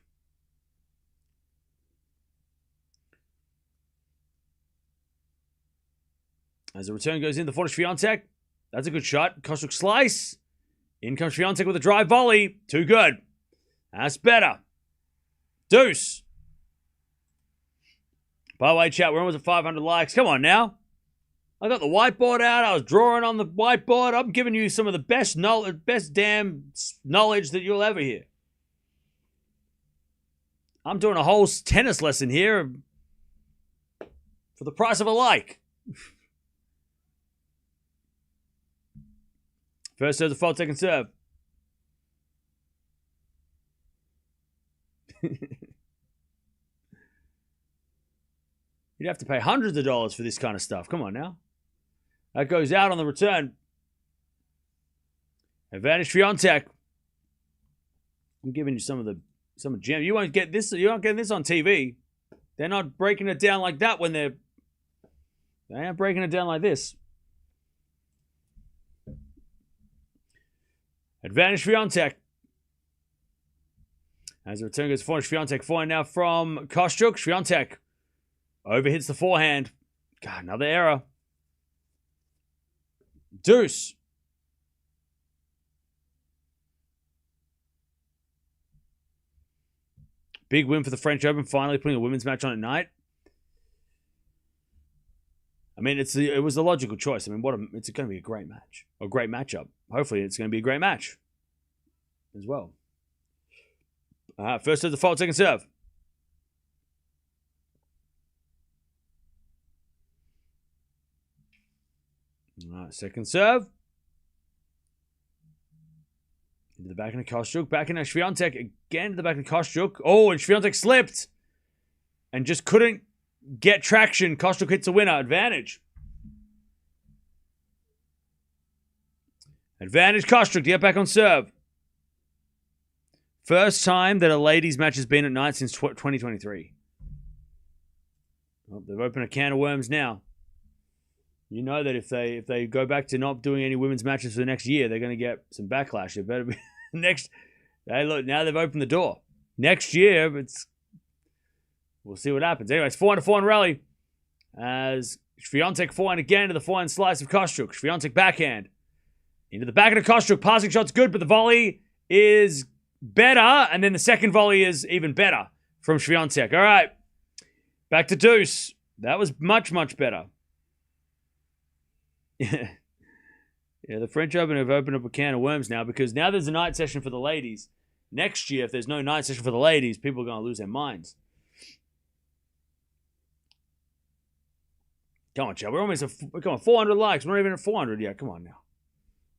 As the return goes in, the fault of Swiatek. That's a good shot. Kostyuk slice. In comes Swiatek with a drive volley. Too good. That's better. Deuce. By the way, chat, we're almost at 500 likes. Come on now. I got the whiteboard out. I was drawing on the whiteboard. I'm giving you some of the best damn knowledge that you'll ever hear. I'm doing a whole tennis lesson here for the price of a like. First serve, the fault, second serve. You'd have to pay hundreds of dollars for this kind of stuff. Come on now. That goes out on the return. Advantage Swiatek. I'm giving you some of gem. You won't get this. You won't get this on TV. They're not breaking it down like that when they aren't breaking it down like this. Advantage Swiatek. As the return goes forward, Swiatek forehand now from Kostyuk. Swiatek overhits the forehand. God, another error. Deuce. Big win for the French Open, finally putting a women's match on at night. I mean, it was the logical choice. I mean, it's going to be a great match. A great matchup. Hopefully, it's going to be a great match as well. First serve, the fault, second serve. All right, second serve. Into the back of Kostyuk. Back into Swiatek. Again to the back of Kostyuk. Oh, and Swiatek slipped. And just couldn't get traction. Kostyuk hits a winner. Advantage. Advantage Kostyuk to get back on serve. First time that a ladies match has been at night since 2023. Well, they've opened a can of worms now. You know that if they go back to not doing any women's matches for the next year, they're going to get some backlash. It better be next. Hey, look, now they've opened the door. Next year, we'll see what happens. Anyways, 4-4 rally as Swiatek forehand again to the forehand slice of Kostyuk. Swiatek backhand into the back of Kostyuk. Passing shot's good, but the volley is better, and then the second volley is even better from Swiatek. All right, back to deuce. That was much, much better. Yeah, the French Open have opened up a can of worms now, because now there's a night session for the ladies. Next year, if there's no night session for the ladies, people are going to lose their minds. Come on, Chad. We're almost at 400 likes. We're not even at 400 yet. Come on now.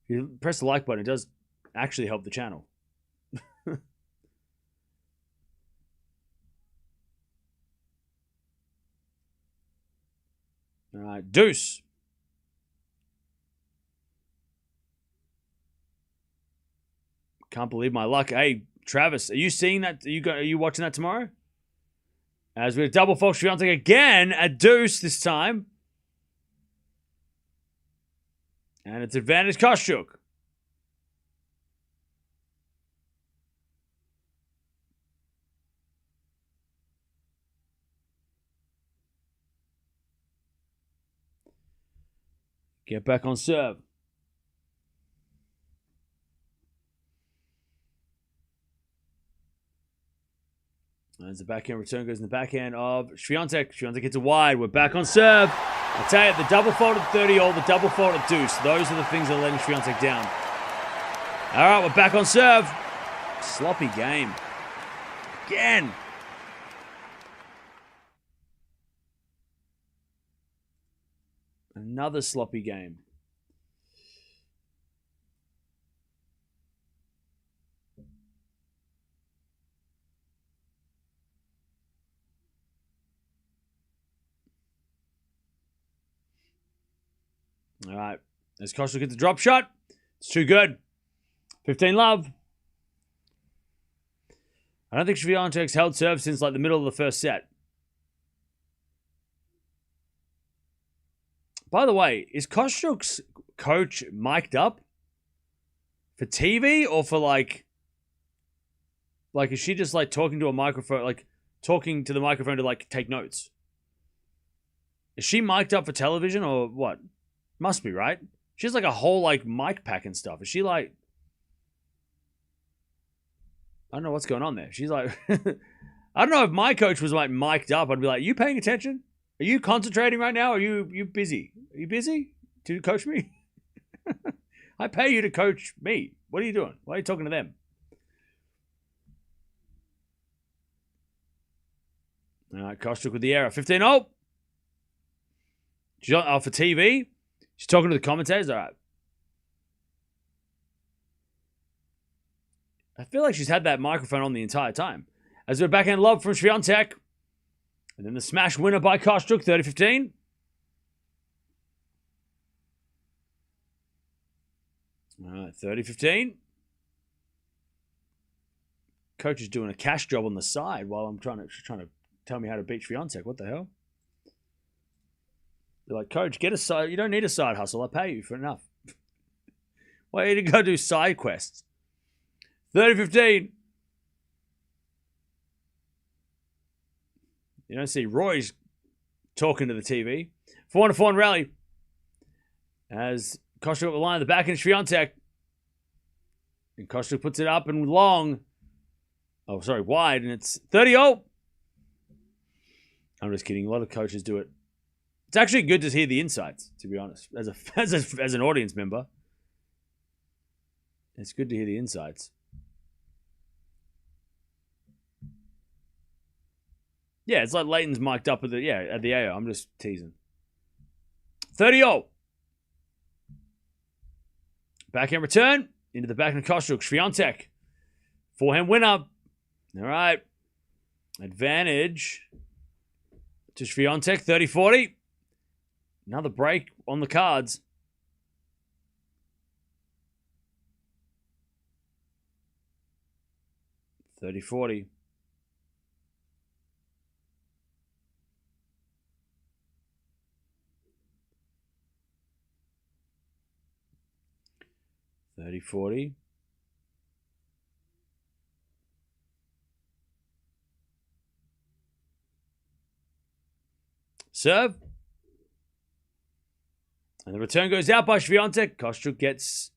You press the like button, it does actually help the channel. All right, deuce. Can't believe my luck. Hey, Travis, are you seeing that? Are you watching that tomorrow? As we double fault Swiatek again, a deuce this time. And it's advantage Kostyuk. Get back on serve. As the backhand return goes in the backhand of Swiatek. Swiatek gets a wide. We're back on serve. I tell you, the double fault at 30-all, the double fault at deuce. Those are the things that are letting Swiatek down. All right, we're back on serve. Sloppy game. Again. Another sloppy game. All right. As Kostyuk gets the drop shot. It's too good. 15-love. I don't think Swiatek's held serve since like the middle of the first set. By the way, is Kostyuk's coach mic'd up for TV or for like is she just like talking to a microphone, like talking to the microphone to like take notes? Is she mic'd up for television or what? Must be, right? She has like a whole like mic pack and stuff. Is she like, I don't know what's going on there. She's like, I don't know if my coach was like mic'd up. I'd be like, you paying attention? Are you concentrating right now? Are you busy? Are you busy to coach me? I pay you to coach me. What are you doing? Why are you talking to them? All right, Kostyuk with the error. 15-0. She's on for TV. She's talking to the commentators. All right. I feel like she's had that microphone on the entire time. As a backhand lob from Swiatek. And then the smash winner by Kostyuk, 30-15. All right, 30-15. Coach is doing a cash job on the side while I'm trying to tell me how to beat Swiatek. What the hell? They're like, Coach, get a side. You don't need a side hustle. I pay you for enough. Why you to go do side quests? 30-15. You don't see Roy's talking to the TV. 4-4 rally. As Kostyuk up the line at the back end, Swiatek. And Kostyuk puts it up and long. Oh, sorry, wide. And it's 30-0. I'm just kidding. A lot of coaches do it. It's actually good to hear the insights, to be honest. As an audience member. It's good to hear the insights. Yeah, it's like Leighton's mic'd up at the AO. I'm just teasing. 30-0. Backhand return. Into the backhand Kostyuk. Swiatek. Forehand winner. All right. Advantage to Swiatek. 30-40. Another break on the cards. $30-40. $30-40. Serve. And the return goes out by Swiatek. Kostyuk gets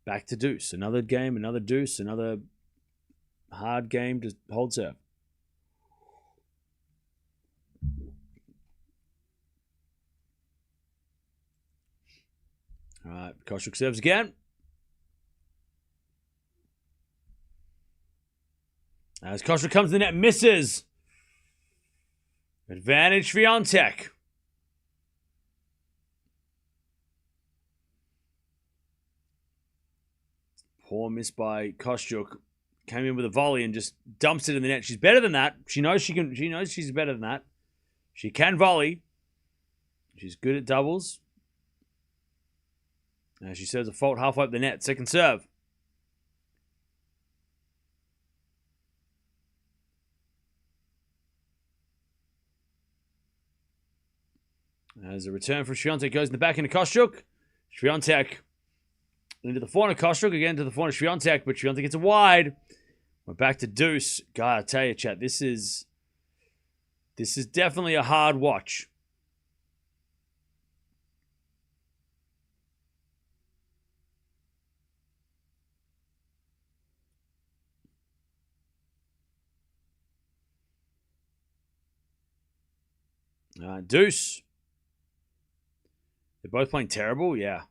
back to deuce. Another game, another deuce, another hard game to hold serve. All right, Kostyuk serves again. As Kostyuk comes to the net, misses. Advantage Swiatek. – Poor miss by Kostyuk. Came in with a volley and just dumps it in the net. She's better than that. She knows she can. She knows she's better than that. She can volley. She's good at doubles. She serves a fault halfway up the net. Second serve. As a return from Swiatek goes in the back into Kostyuk. Swiatek into the forehand of Kostyuk. Again to the forehand of Swiatek, but Swiatek gets it wide. We're back to deuce. God, I tell you, chat, this is definitely a hard watch. Deuce. They're both playing terrible. Yeah,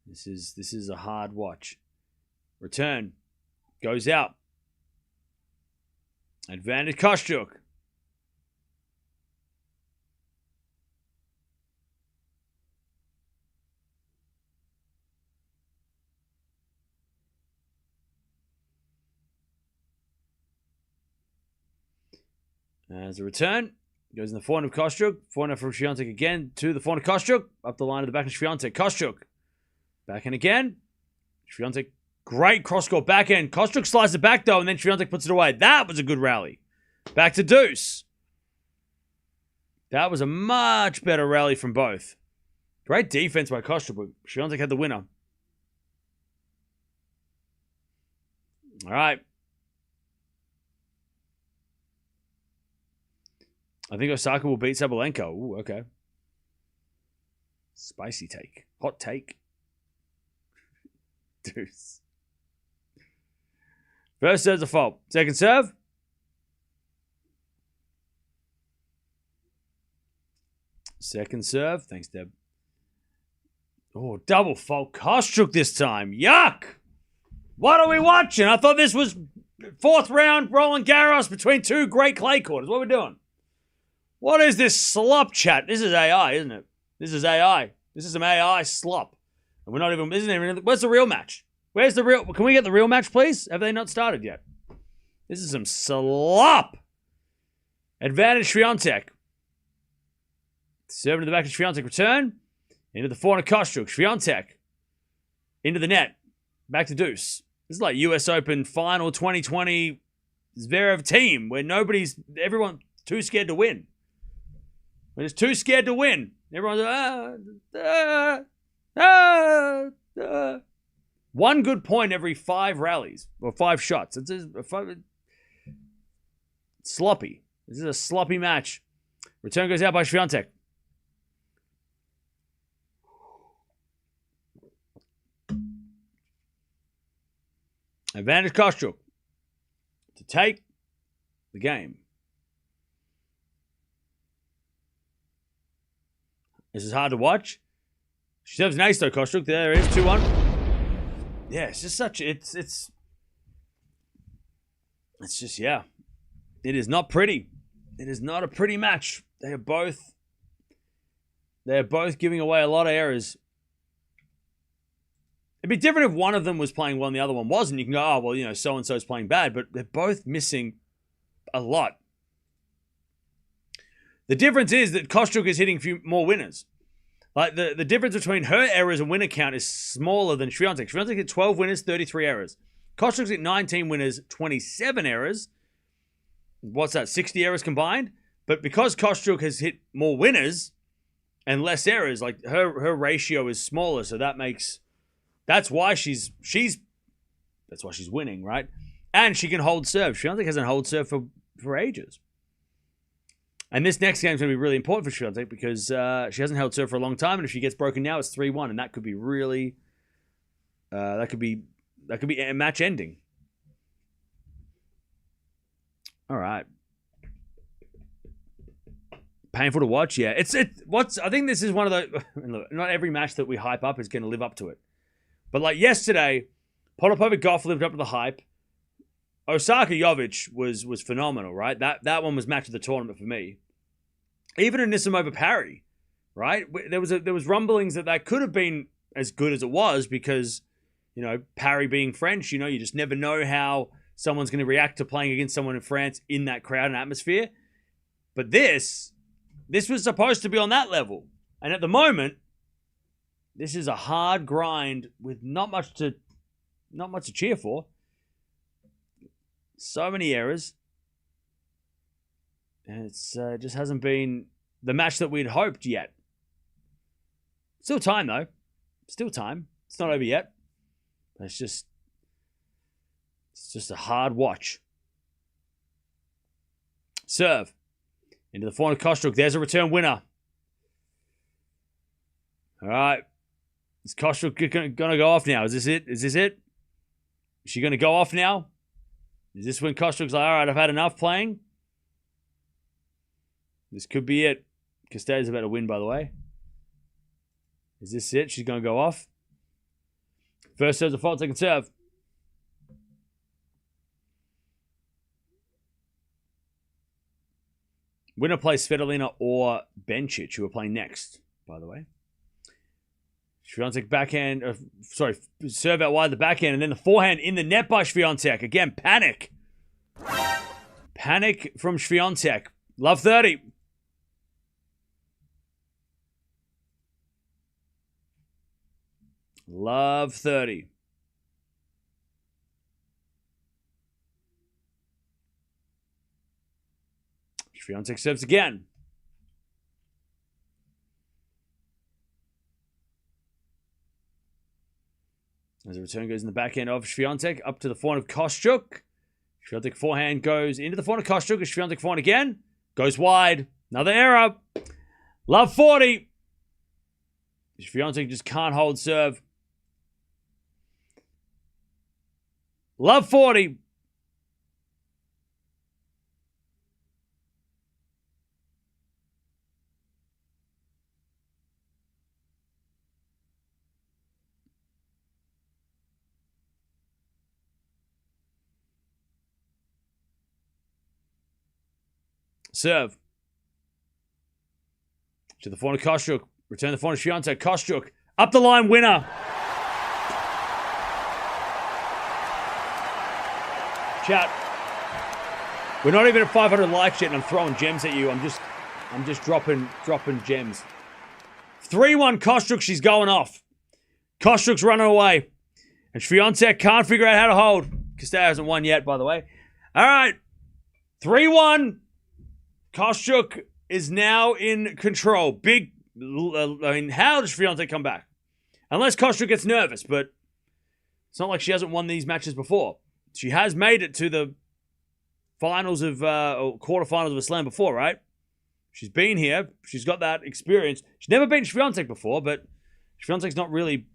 this is a hard watch. Return goes out. Advantage Kostyuk. As a return, goes in the forehand of Kostyuk. Forehand from Swiatek again to the forehand of Kostyuk. Up the line of the back of Swiatek. Kostyuk. Backhand again. Swiatek, great cross-court backhand. Kostyuk slides it back though, and then Swiatek puts it away. That was a good rally. Back to deuce. That was a much better rally from both. Great defense by Kostyuk, but Swiatek had the winner. All right. I think Osaka will beat Sabalenka. Ooh, okay. Spicy take. Hot take. Deuce. First serve's a fault. Second serve. Second serve. Thanks, Deb. Oh, double fault. Kostyuk this time. Yuck! What are we watching? I thought this was fourth round Roland Garros between two great clay courts. What are we doing? What is this slop chat? This is AI, isn't it? This is AI. This is some AI slop. And we're not even, where's the real match? Where's the real, can we get the real match, please? Have they not started yet? This is some slop. Advantage Swiatek. Serving to the back of Swiatek. Return. Into the forehand of Kostyuk. Swiatek. Into the net. Back to deuce. This is like US Open Final 2020 Zverev team where everyone's too scared to win. We're just too scared to win. Everyone's one good point every 5 rallies or 5 shots. It's sloppy. This is a sloppy match. Return goes out by Swiatek. Advantage Kostyuk to take the game. This is hard to watch. She serves an ace though, Kostyuk. There it is, 2-1. Yeah, it's just such, it's just, yeah. It is not pretty. It is not a pretty match. They are both giving away a lot of errors. It'd be different if one of them was playing well and the other one wasn't. You can go, oh, well, you know, so-and-so's playing bad, but they're both missing a lot. The difference is that Kostyuk is hitting a few more winners. Like, the difference between her errors and winner count is smaller than Swiatek. Swiatek hit 12 winners, 33 errors. Kostyuk's hit 19 winners, 27 errors. What's that, 60 errors combined? But because Kostyuk has hit more winners and less errors, like, her ratio is smaller, so that's why she's winning, right? And she can hold serve. Swiatek hasn't held serve for ages. And this next game is going to be really important for Swiatek because she hasn't held serve for a long time, and if she gets broken now, it's 3-1, and that could be really, that could be a match ending. All right, painful to watch. Yeah, I think this is one of the. Look, not every match that we hype up is going to live up to it, but like yesterday, Potapova Gauff lived up to the hype. Osaka Jovic was phenomenal, right? That one was match of the tournament for me. Even Anisimova Parry, right? There was rumblings that could have been as good as it was because, Paris being French, you just never know how someone's going to react to playing against someone in France in that crowd and atmosphere. But this was supposed to be on that level. And at the moment, this is a hard grind with not much to cheer for. So many errors. And it just hasn't been the match that we'd hoped yet. Still time, though. Still time. It's not over yet. But it's just a hard watch. Serve. Into the forehand of Kostyuk. There's a return winner. All right. Is Kostyuk going to go off now? Is this it? Is she going to go off now? Is this when Kostyuk's like, all right, I've had enough playing? This could be it. Castell's about to win, by the way. Is this it? She's going to go off. First serve's a fault, second serve. Winner plays Svitolina or Bencic, who are playing next, by the way. Swiatek backhand, serve out wide the backhand, and then the forehand in the net by Swiatek. Again, panic. Panic from Swiatek. Love 30. Love 30. Swiatek serves again. As the return goes in the backhand of Swiatek up to the forehand of Kostyuk. Swiatek forehand goes into the forehand of Kostyuk. Swiatek forehand again. Goes wide. Another error. Love 40. Swiatek just can't hold serve. Love 40. Serve. To the forehand of Kostyuk. Return the forehand of Swiatek. Kostyuk. Up the line winner. Chat. We're not even at 500 likes yet and I'm throwing gems at you. I'm just dropping gems. 3-1 Kostyuk. She's going off. Kostyuk's running away. And Swiatek can't figure out how to hold. Castell hasn't won yet, by the way. All right. 3-1. Kostyuk is now in control. How does Swiatek come back? Unless Kostyuk gets nervous, but it's not like she hasn't won these matches before. She has made it to the finals of, or quarterfinals of a slam before, right? She's been here. She's got that experience. She's never beaten Swiatek before, but Swiatek's not really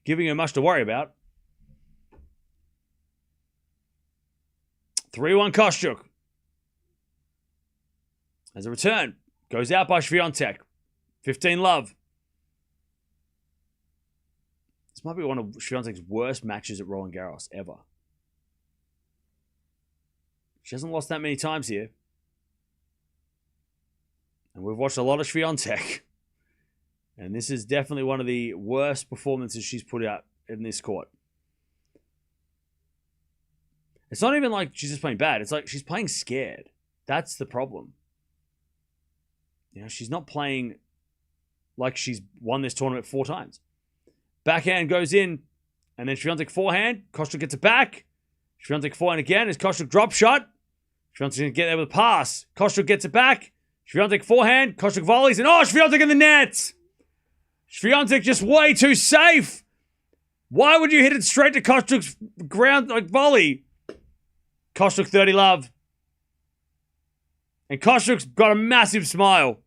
giving her much to worry about. 3-1 Kostyuk. As a return, goes out by Swiatek. 15 love. This might be one of Swiatek's worst matches at Roland Garros ever. She hasn't lost that many times here. And we've watched a lot of Swiatek. And this is definitely one of the worst performances she's put out in this court. It's not even like she's just playing bad. It's like she's playing scared. That's the problem. She's not playing like she's won this tournament 4 times. Backhand goes in, and then Swiatek forehand. Kostyuk gets it back. Swiatek forehand again. Is Kostyuk drop shot? Swiatek's going to get there with a pass. Kostyuk gets it back. Swiatek forehand. Kostyuk volleys, and Swiatek in the net. Swiatek just way too safe. Why would you hit it straight to Kostyuk's ground volley? Kostyuk 30 love. And Kostyuk's got a massive smile.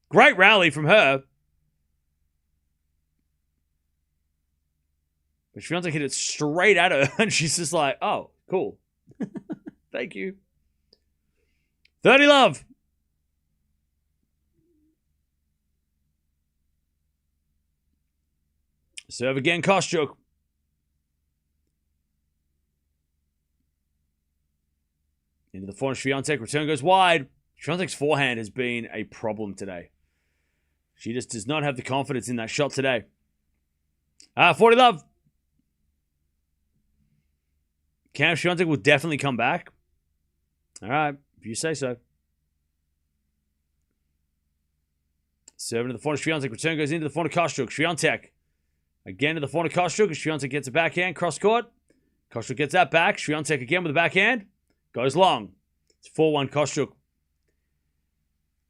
Great rally from her. But Swiatek hit it straight at her. And she's just like, oh, cool. Thank you. 30 love. Serve again, Kostyuk. Into the forehand, Swiatek. Return goes wide. Swiatek's forehand has been a problem today. She just does not have the confidence in that shot today. 40 love. Cam Swiatek will definitely come back. All right, if you say so. Serving to the forehand, Swiatek. Return goes into the forehand, Kostyuk. Swiatek. Again to the forehand, Kostyuk. Swiatek gets a backhand, cross court. Kostyuk gets that back. Swiatek again with the backhand. Goes long. It's 4-1 Kostyuk.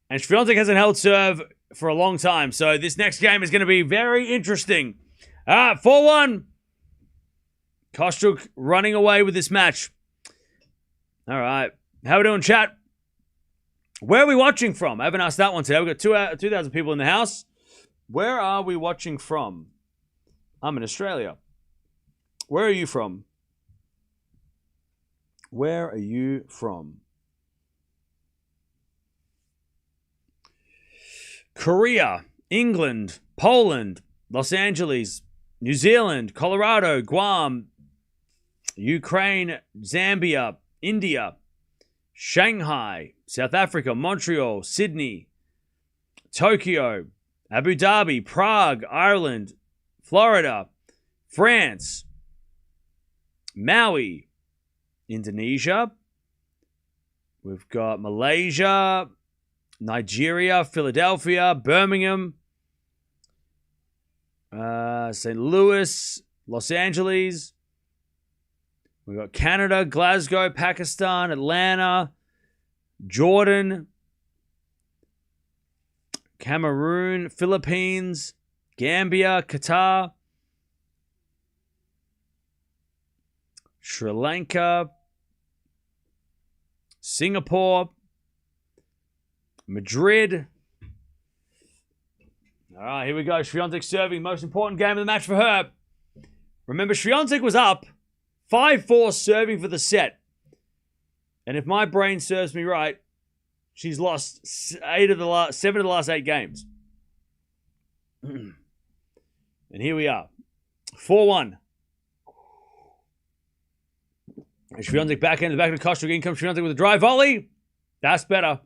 And Swiatek hasn't held serve for a long time, so this next game is going to be very interesting. All right, 4-1. Kostyuk running away with this match. All right. How are we doing, chat? Where are we watching from? I haven't asked that one today. We've got 2,000 people in the house. Where are we watching from? I'm in Australia. Where are you from? Where are you from? Korea, England, Poland, Los Angeles, New Zealand, Colorado, Guam, Ukraine, Zambia, India, Shanghai, South Africa, Montreal, Sydney, Tokyo, Abu Dhabi, Prague, Ireland, Florida, France, Maui, Indonesia. We've got Malaysia, Nigeria, Philadelphia, Birmingham, St. Louis, Los Angeles. We've got Canada, Glasgow, Pakistan, Atlanta, Jordan, Cameroon, Philippines, Gambia, Qatar, Sri Lanka, Singapore, Madrid. All right, here we go. Swiatek serving. Most important game of the match for her. Remember, Swiatek was up 5-4 serving for the set. And if my brain serves me right, she's lost 7 of the last 8 games. And here we are. 4-1. Swiatek backhand, the back of the Kostyuk. In comes Swiatek with a drive volley. That's better.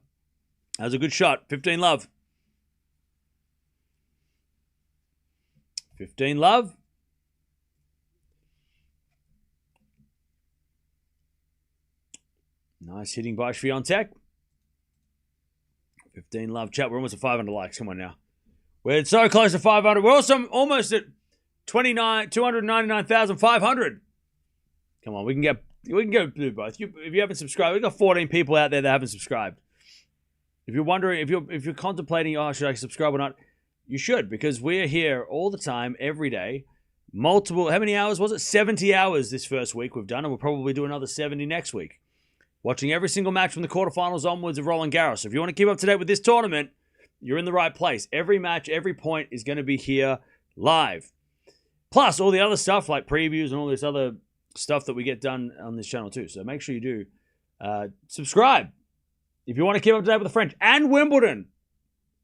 That was a good shot. 15 love. 15 love. Nice hitting by Swiatek. 15 love. Chat, we're almost at 500 likes. Come on now. We're so close to 500. We're also almost at 299,500. Come on, we can go do both. If you haven't subscribed, we've got 14 people out there that haven't subscribed. If you're wondering, if you're contemplating, oh, should I subscribe or not? You should, because we're here all the time, every day. Multiple, how many hours was it? 70 hours this first week we've done, and we'll probably do another 70 next week. Watching every single match from the quarterfinals onwards of Roland Garros. So if you want to keep up to date with this tournament, you're in the right place. Every match, every point is going to be here live. Plus, all the other stuff like previews and all this other stuff that we get done on this channel too. So make sure you do subscribe if you want to keep up to date with the French and Wimbledon.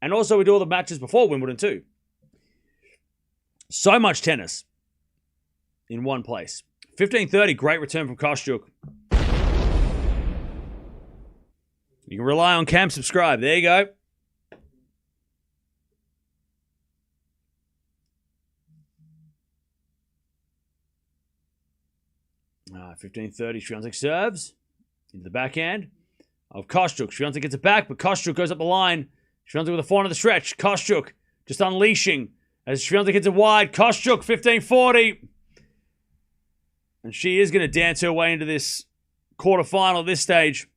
And also we do all the matches before Wimbledon too. So much tennis in one place. 15:30, great return from Kostyuk. You can rely on Cam subscribe. There you go. Ah, 15:30, Swiatek serves into the backhand of Kostyuk. Swiatek gets it back, but Kostyuk goes up the line. Swiatek with a forehand of the stretch. Kostyuk just unleashing as Swiatek hits it wide. Kostyuk, 15:40. And she is going to dance her way into this quarterfinal at this stage.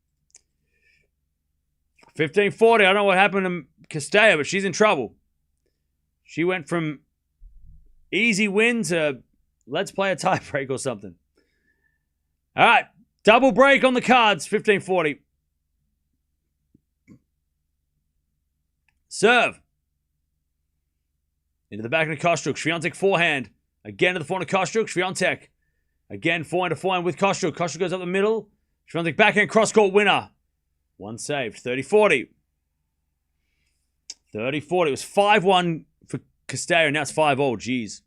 15:40. I don't know what happened to Castella, but she's in trouble. She went from easy win to let's play a tiebreak or something. All right. Double break on the cards. 15:40. Serve. Into the back of the Kostyuk. Swiatek forehand. Again to the forehand of Kostyuk. Swiatek. Again forehand to forehand with Kostyuk. Kostyuk goes up the middle. Swiatek backhand cross-court winner. One saved. 30-40. 30-40. It was 5-1 for Castella. Now it's 5-0. Jeez.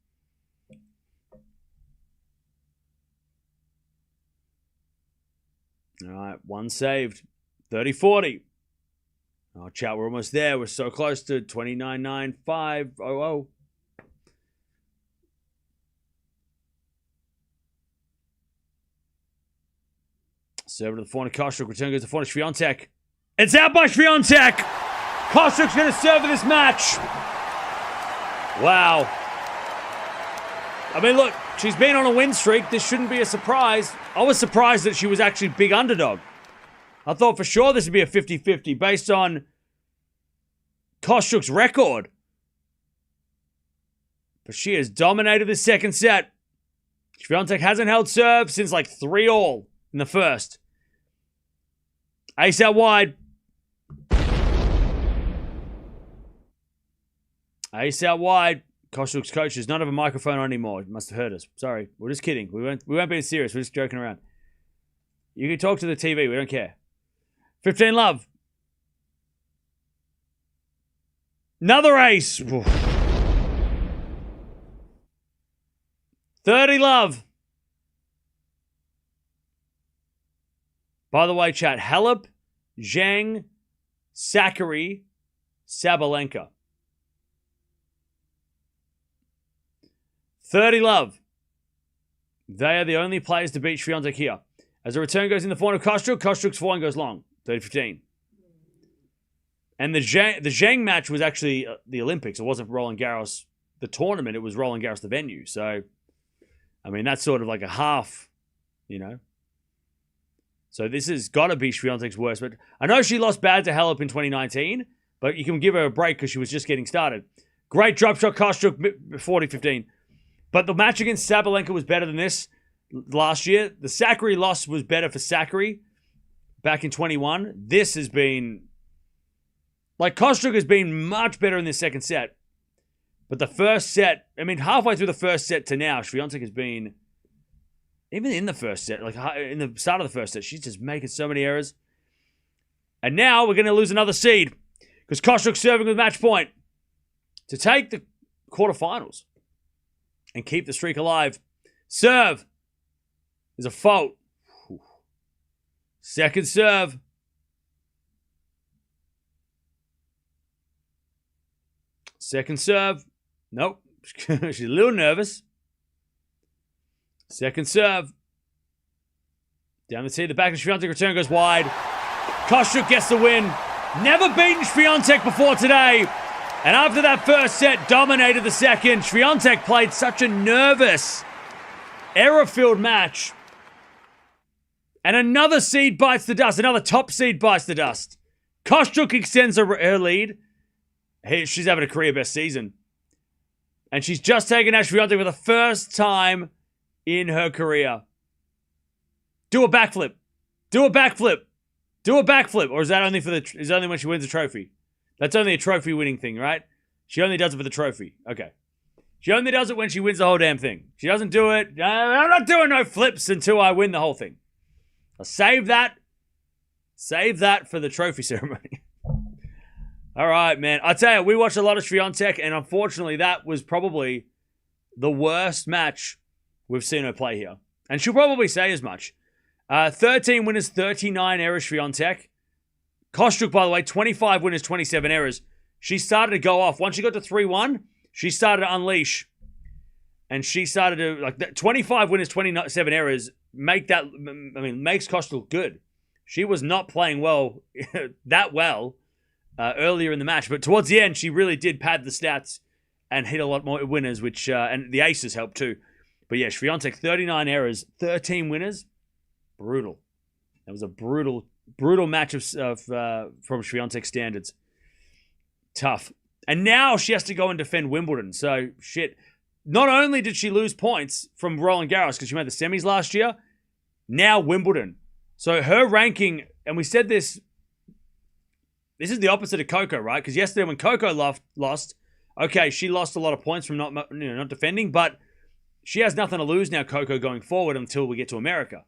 All right. One saved. 30-40. Oh, chat, we're almost there. We're so close to 29.9500. Serve to the forehand of Kostyuk. Return goes to forehand of Swiatek. It's out by Swiatek! Kostyuk's going to serve in this match. Wow. I mean, look, she's been on a win streak. This shouldn't be a surprise. I was surprised that she was actually big underdog. I thought for sure this would be a 50-50 based on Kostyuk's record. But she has dominated the second set. Swiatek hasn't held serve since like 3-all in the first. Ace out wide. Ace out wide. Kostyuk's coach does not have a microphone on anymore. It must have heard us. Sorry. We're just kidding. We weren't being serious. We're just joking around. You can talk to the TV. We don't care. 15 love. Another ace. 30 love. By the way, chat. Halep, Zhang, Sakkari, Sabalenka. 30 love. They are the only players to beat Swiatek here. As the return goes in the forehand of Kostyuk, Kostyuk's forehand goes long. 30-15. And the Zhang match was actually the Olympics. It wasn't Roland Garros, the tournament. It was Roland Garros, the venue. So, I mean, that's sort of like a half, you know. So this has got to be Swiatek's worst. But I know she lost bad to Halep in 2019, but you can give her a break because she was just getting started. Great drop shot, Kostyuk, 40-15. But the match against Sabalenka was better than this last year. The Sakkari loss was better for Sakkari back in 21. This has been... Like, Kostyuk has been much better in this second set. But the first set... I mean, halfway through the first set to now, Swiatek has been... Even in the first set, like in the start of the first set, she's just making so many errors. And now we're going to lose another seed. Because Kostyuk's serving with match point. To take the quarterfinals. And keep the streak alive. Serve is a fault. Second serve. Second serve. Nope. She's a little nervous. Second serve. Down the tee, the back of Swiatek return goes wide. Kostyuk gets the win. Never beaten Swiatek before today. And after that first set, dominated the second. Swiatek played such a nervous, error-filled match. And another seed bites the dust. Another top seed bites the dust. Kostyuk extends her lead. She's having a career-best season. And she's just taken out Swiatek for the first time in her career. Do a backflip. Do a backflip. Do a backflip. Or is that only is only when she wins a trophy? That's only a trophy winning thing, right? She only does it for the trophy. Okay. She only does it when she wins the whole damn thing. She doesn't do it. I'm not doing no flips until I win the whole thing. I'll save that. Save that for the trophy ceremony. All right, man. I tell you, we watched a lot of Swiatek, and unfortunately, that was probably the worst match we've seen her play here. And she'll probably say as much. 13 winners, 39 errors, Swiatek. Kostyuk, by the way, 25 winners, 27 errors. She started to go off. Once she got to 3-1, she started to unleash. And she started to, like, 25 winners, 27 errors, makes Kostyuk good. She was not playing well, that well, earlier in the match. But towards the end, she really did pad the stats and hit a lot more winners, which, and the aces helped too. But yeah, Swiatek, 39 errors, 13 winners. Brutal. That was a brutal match from Swiatek standards. Tough. And now she has to go and defend Wimbledon. So, shit. Not only did she lose points from Roland Garros because she made the semis last year, now Wimbledon. So her ranking, and we said this is the opposite of Coco, right? Because yesterday when Coco lost, okay, she lost a lot of points from not defending, but she has nothing to lose now, Coco, going forward until we get to America.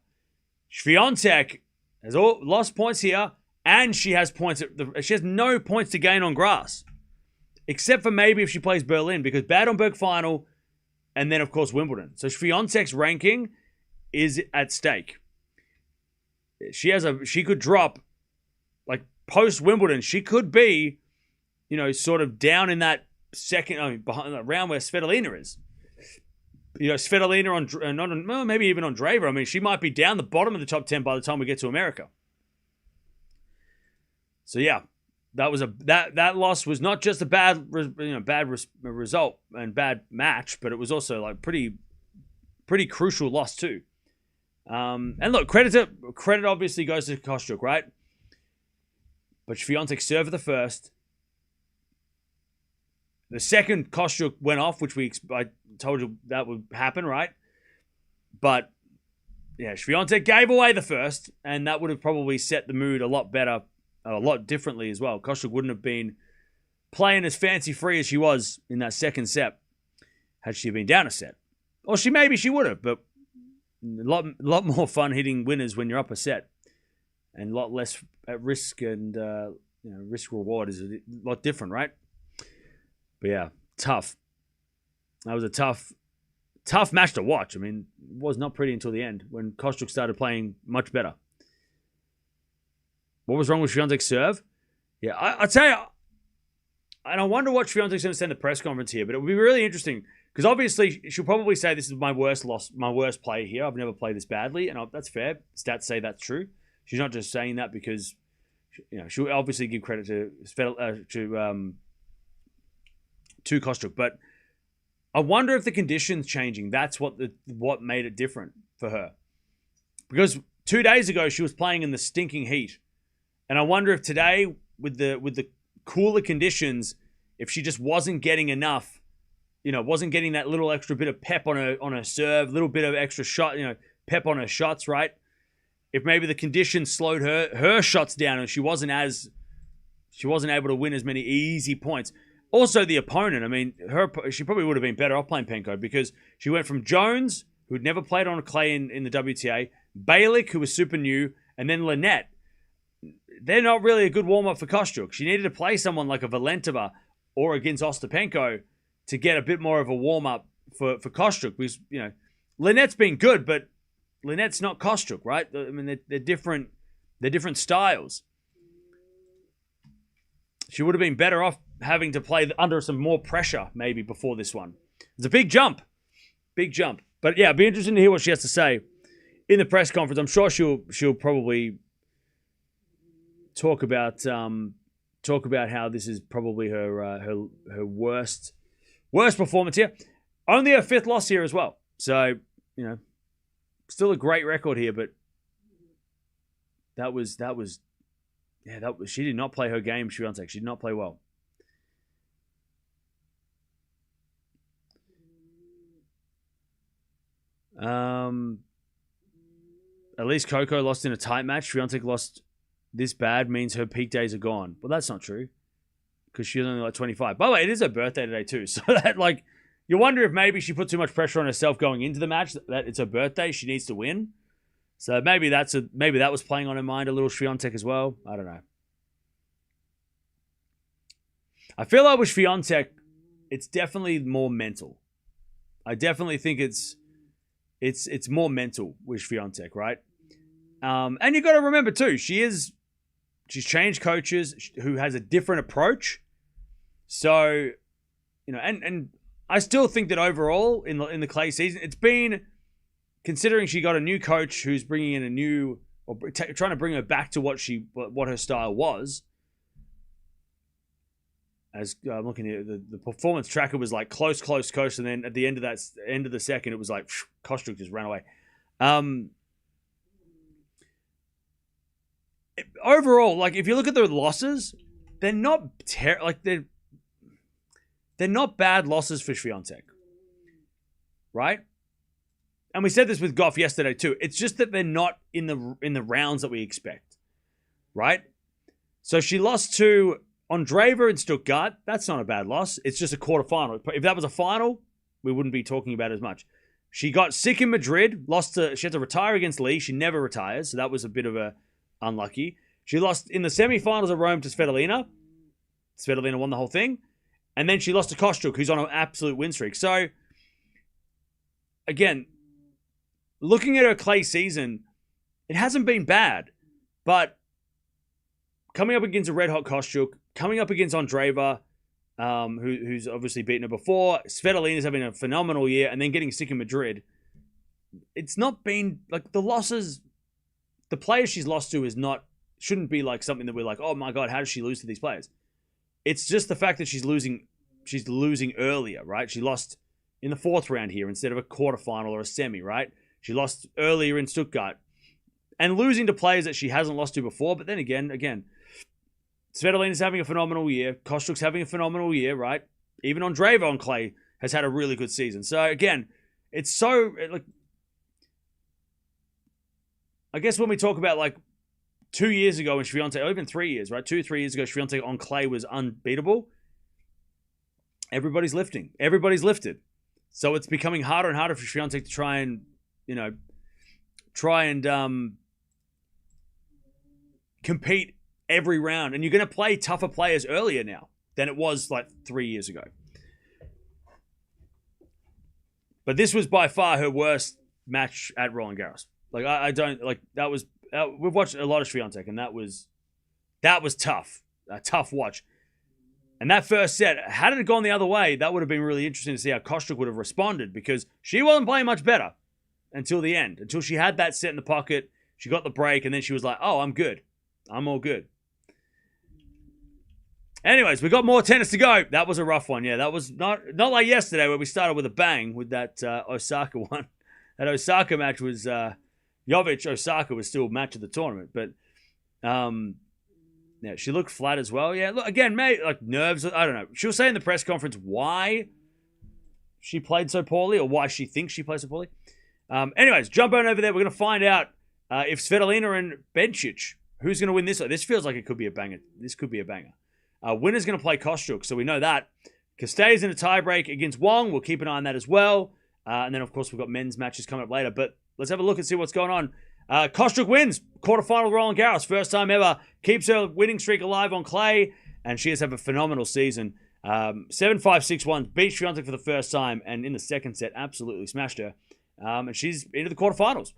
Swiatek has lost points here, and she has points. She has no points to gain on grass, except for maybe if she plays Berlin, because Bad-on-Berg final, and then of course Wimbledon. So Swiatek's ranking is at stake. She could drop, like post Wimbledon, she could be, sort of down in that behind the round where Svitolina is. Svitolina well, maybe even Andreeva. I mean, she might be down the bottom of the top 10 by the time we get to America. So yeah, that loss was not just a bad result and bad match, but it was also like pretty crucial loss too. And look, credit obviously goes to Kostyuk, right? But Swiatek served the first. The second Kostyuk went off, which I told you that would happen, right? But yeah, Swiatek gave away the first, and that would have probably set the mood a lot better, a lot differently as well. Kostyuk wouldn't have been playing as fancy-free as she was in that second set had she been down a set. Or maybe she would have, but a lot more fun hitting winners when you're up a set, and a lot less at risk, and risk reward is a lot different, right? But yeah, tough. That was a tough match to watch. I mean, it was not pretty until the end when Kostyuk started playing much better. What was wrong with Swiatek's serve? Yeah, I'd say, and I wonder what Swiatek's going to say in the press conference here, but it would be really interesting because obviously she'll probably say this is my worst loss, my worst play here. I've never played this badly, and that's fair. Stats say that's true. She's not just saying that because she'll obviously give credit to Kostyuk, but I wonder if the conditions changing, that's what made it different for her. Because 2 days ago she was playing in the stinking heat. And I wonder if today with the cooler conditions, if she just wasn't getting enough, wasn't getting that little extra bit of pep on her serve, little bit of extra shot, pep on her shots, right? If maybe the conditions slowed her shots down and she wasn't able to win as many easy points. Also, the opponent, I mean, she probably would have been better off playing Penko because she went from Jones, who'd never played on a clay in the WTA, Balick, who was super new, and then Lynette. They're not really a good warm-up for Kostyuk. She needed to play someone like a Valentova or against Ostapenko to get a bit more of a warm-up for Kostyuk because, Lynette's been good, but Lynette's not Kostyuk, right? I mean, they're different styles. She would have been better off having to play under some more pressure maybe before this one. It's a big jump. But yeah, it'd be interesting to hear what she has to say in the press conference. I'm sure she'll probably talk about how this is probably her worst performance here. Only her fifth loss here as well. So, still a great record here, but she did not play her game, Swiatek. She did not play well. At least Coco lost in a tight match. Swiatek lost this bad means her peak days are gone. Well, that's not true because she's only like 25. By the way, it is her birthday today too. So that you wonder if maybe she put too much pressure on herself going into the match. That it's her birthday, she needs to win. So maybe that was playing on her mind a little, Swiatek as well. I don't know. I feel like with Swiatek, it's definitely more mental. I definitely think it's more mental with Swiatek, right? And you got to remember too, she's changed coaches who has a different approach. So, and I still think that overall in the clay season, it's been, considering she got a new coach who's bringing in a new, or trying to bring her back to what her style was. As I'm looking at the performance tracker was like close, and then at the end of the second, it was like Kostyuk just ran away. Overall, like if you look at the losses, they're not they're not bad losses for Swiatek, right? And we said this with Gauff yesterday too. It's just that they're not in the rounds that we expect, right? So she lost to Andreeva in Stuttgart. That's not a bad loss. It's just a quarterfinal. If that was a final, we wouldn't be talking about it as much. She got sick in Madrid. She had to retire against Lee. She never retires, so that was a bit of a unlucky. She lost in the semifinals of Rome to Svitolina. Svitolina won the whole thing. And then she lost to Kostyuk, who's on an absolute win streak. So, again, looking at her clay season, it hasn't been bad. But coming up against a red-hot Kostyuk, coming up against Andreeva, who's obviously beaten her before. Svitolina's having a phenomenal year, and then getting sick in Madrid. It's not been like the losses. The players she's lost to shouldn't be like something that we're like, oh my god, how does she lose to these players? It's just the fact that she's losing earlier, right? She lost in the 4th round here instead of a quarterfinal or a semi, right? She lost earlier in Stuttgart. And losing to players that she hasn't lost to before. But then again, Svitolina's having a phenomenal year. Kostyuk's having a phenomenal year, right? Even Andreeva on clay has had a really good season. So again, it's so like, I guess when we talk about like 2 years ago when Swiatek, or even 3 years, right? 2-3 years ago, Swiatek on clay was unbeatable. Everybody's lifting. Everybody's lifted. So it's becoming harder and harder for Swiatek to try and compete every round. And you're going to play tougher players earlier now than it was like 3 years ago. But this was by far her worst match at Roland Garros. Like, I don't, like, that was, we've watched a lot of Swiatek, and that was tough. A tough watch. And that first set, had it gone the other way, that would have been really interesting to see how Kostyuk would have responded, because she wasn't playing much better until the end. Until she had that set in the pocket, she got the break, and then she was like, oh, I'm good. I'm all good. Anyways, we got more tennis to go. That was a rough one. Yeah, that was not like yesterday where we started with a bang with that Osaka one. That Osaka match was, Jovic-Osaka was still match of the tournament. But, yeah, she looked flat as well. Yeah, look, again, maybe, like, nerves. I don't know. She'll say in the press conference why she played so poorly, or why she thinks she played so poorly. Anyways, jump on over there. We're going to find out if Svitolina and Bencic, who's going to win this. This feels like it could be a banger. This could be a banger. Winner's going to play Kostyuk, so we know that. Castell's in a tiebreak against Wong. We'll keep an eye on that as well. And then, of course, we've got men's matches coming up later. But let's have a look and see what's going on. Kostyuk wins. Quarterfinal Roland Garros. First time ever. Keeps her winning streak alive on clay. And she has had a phenomenal season. 7-5, 6-1. Beat Swiatek for the first time. And in the second set, absolutely smashed her. And she's into the quarterfinals.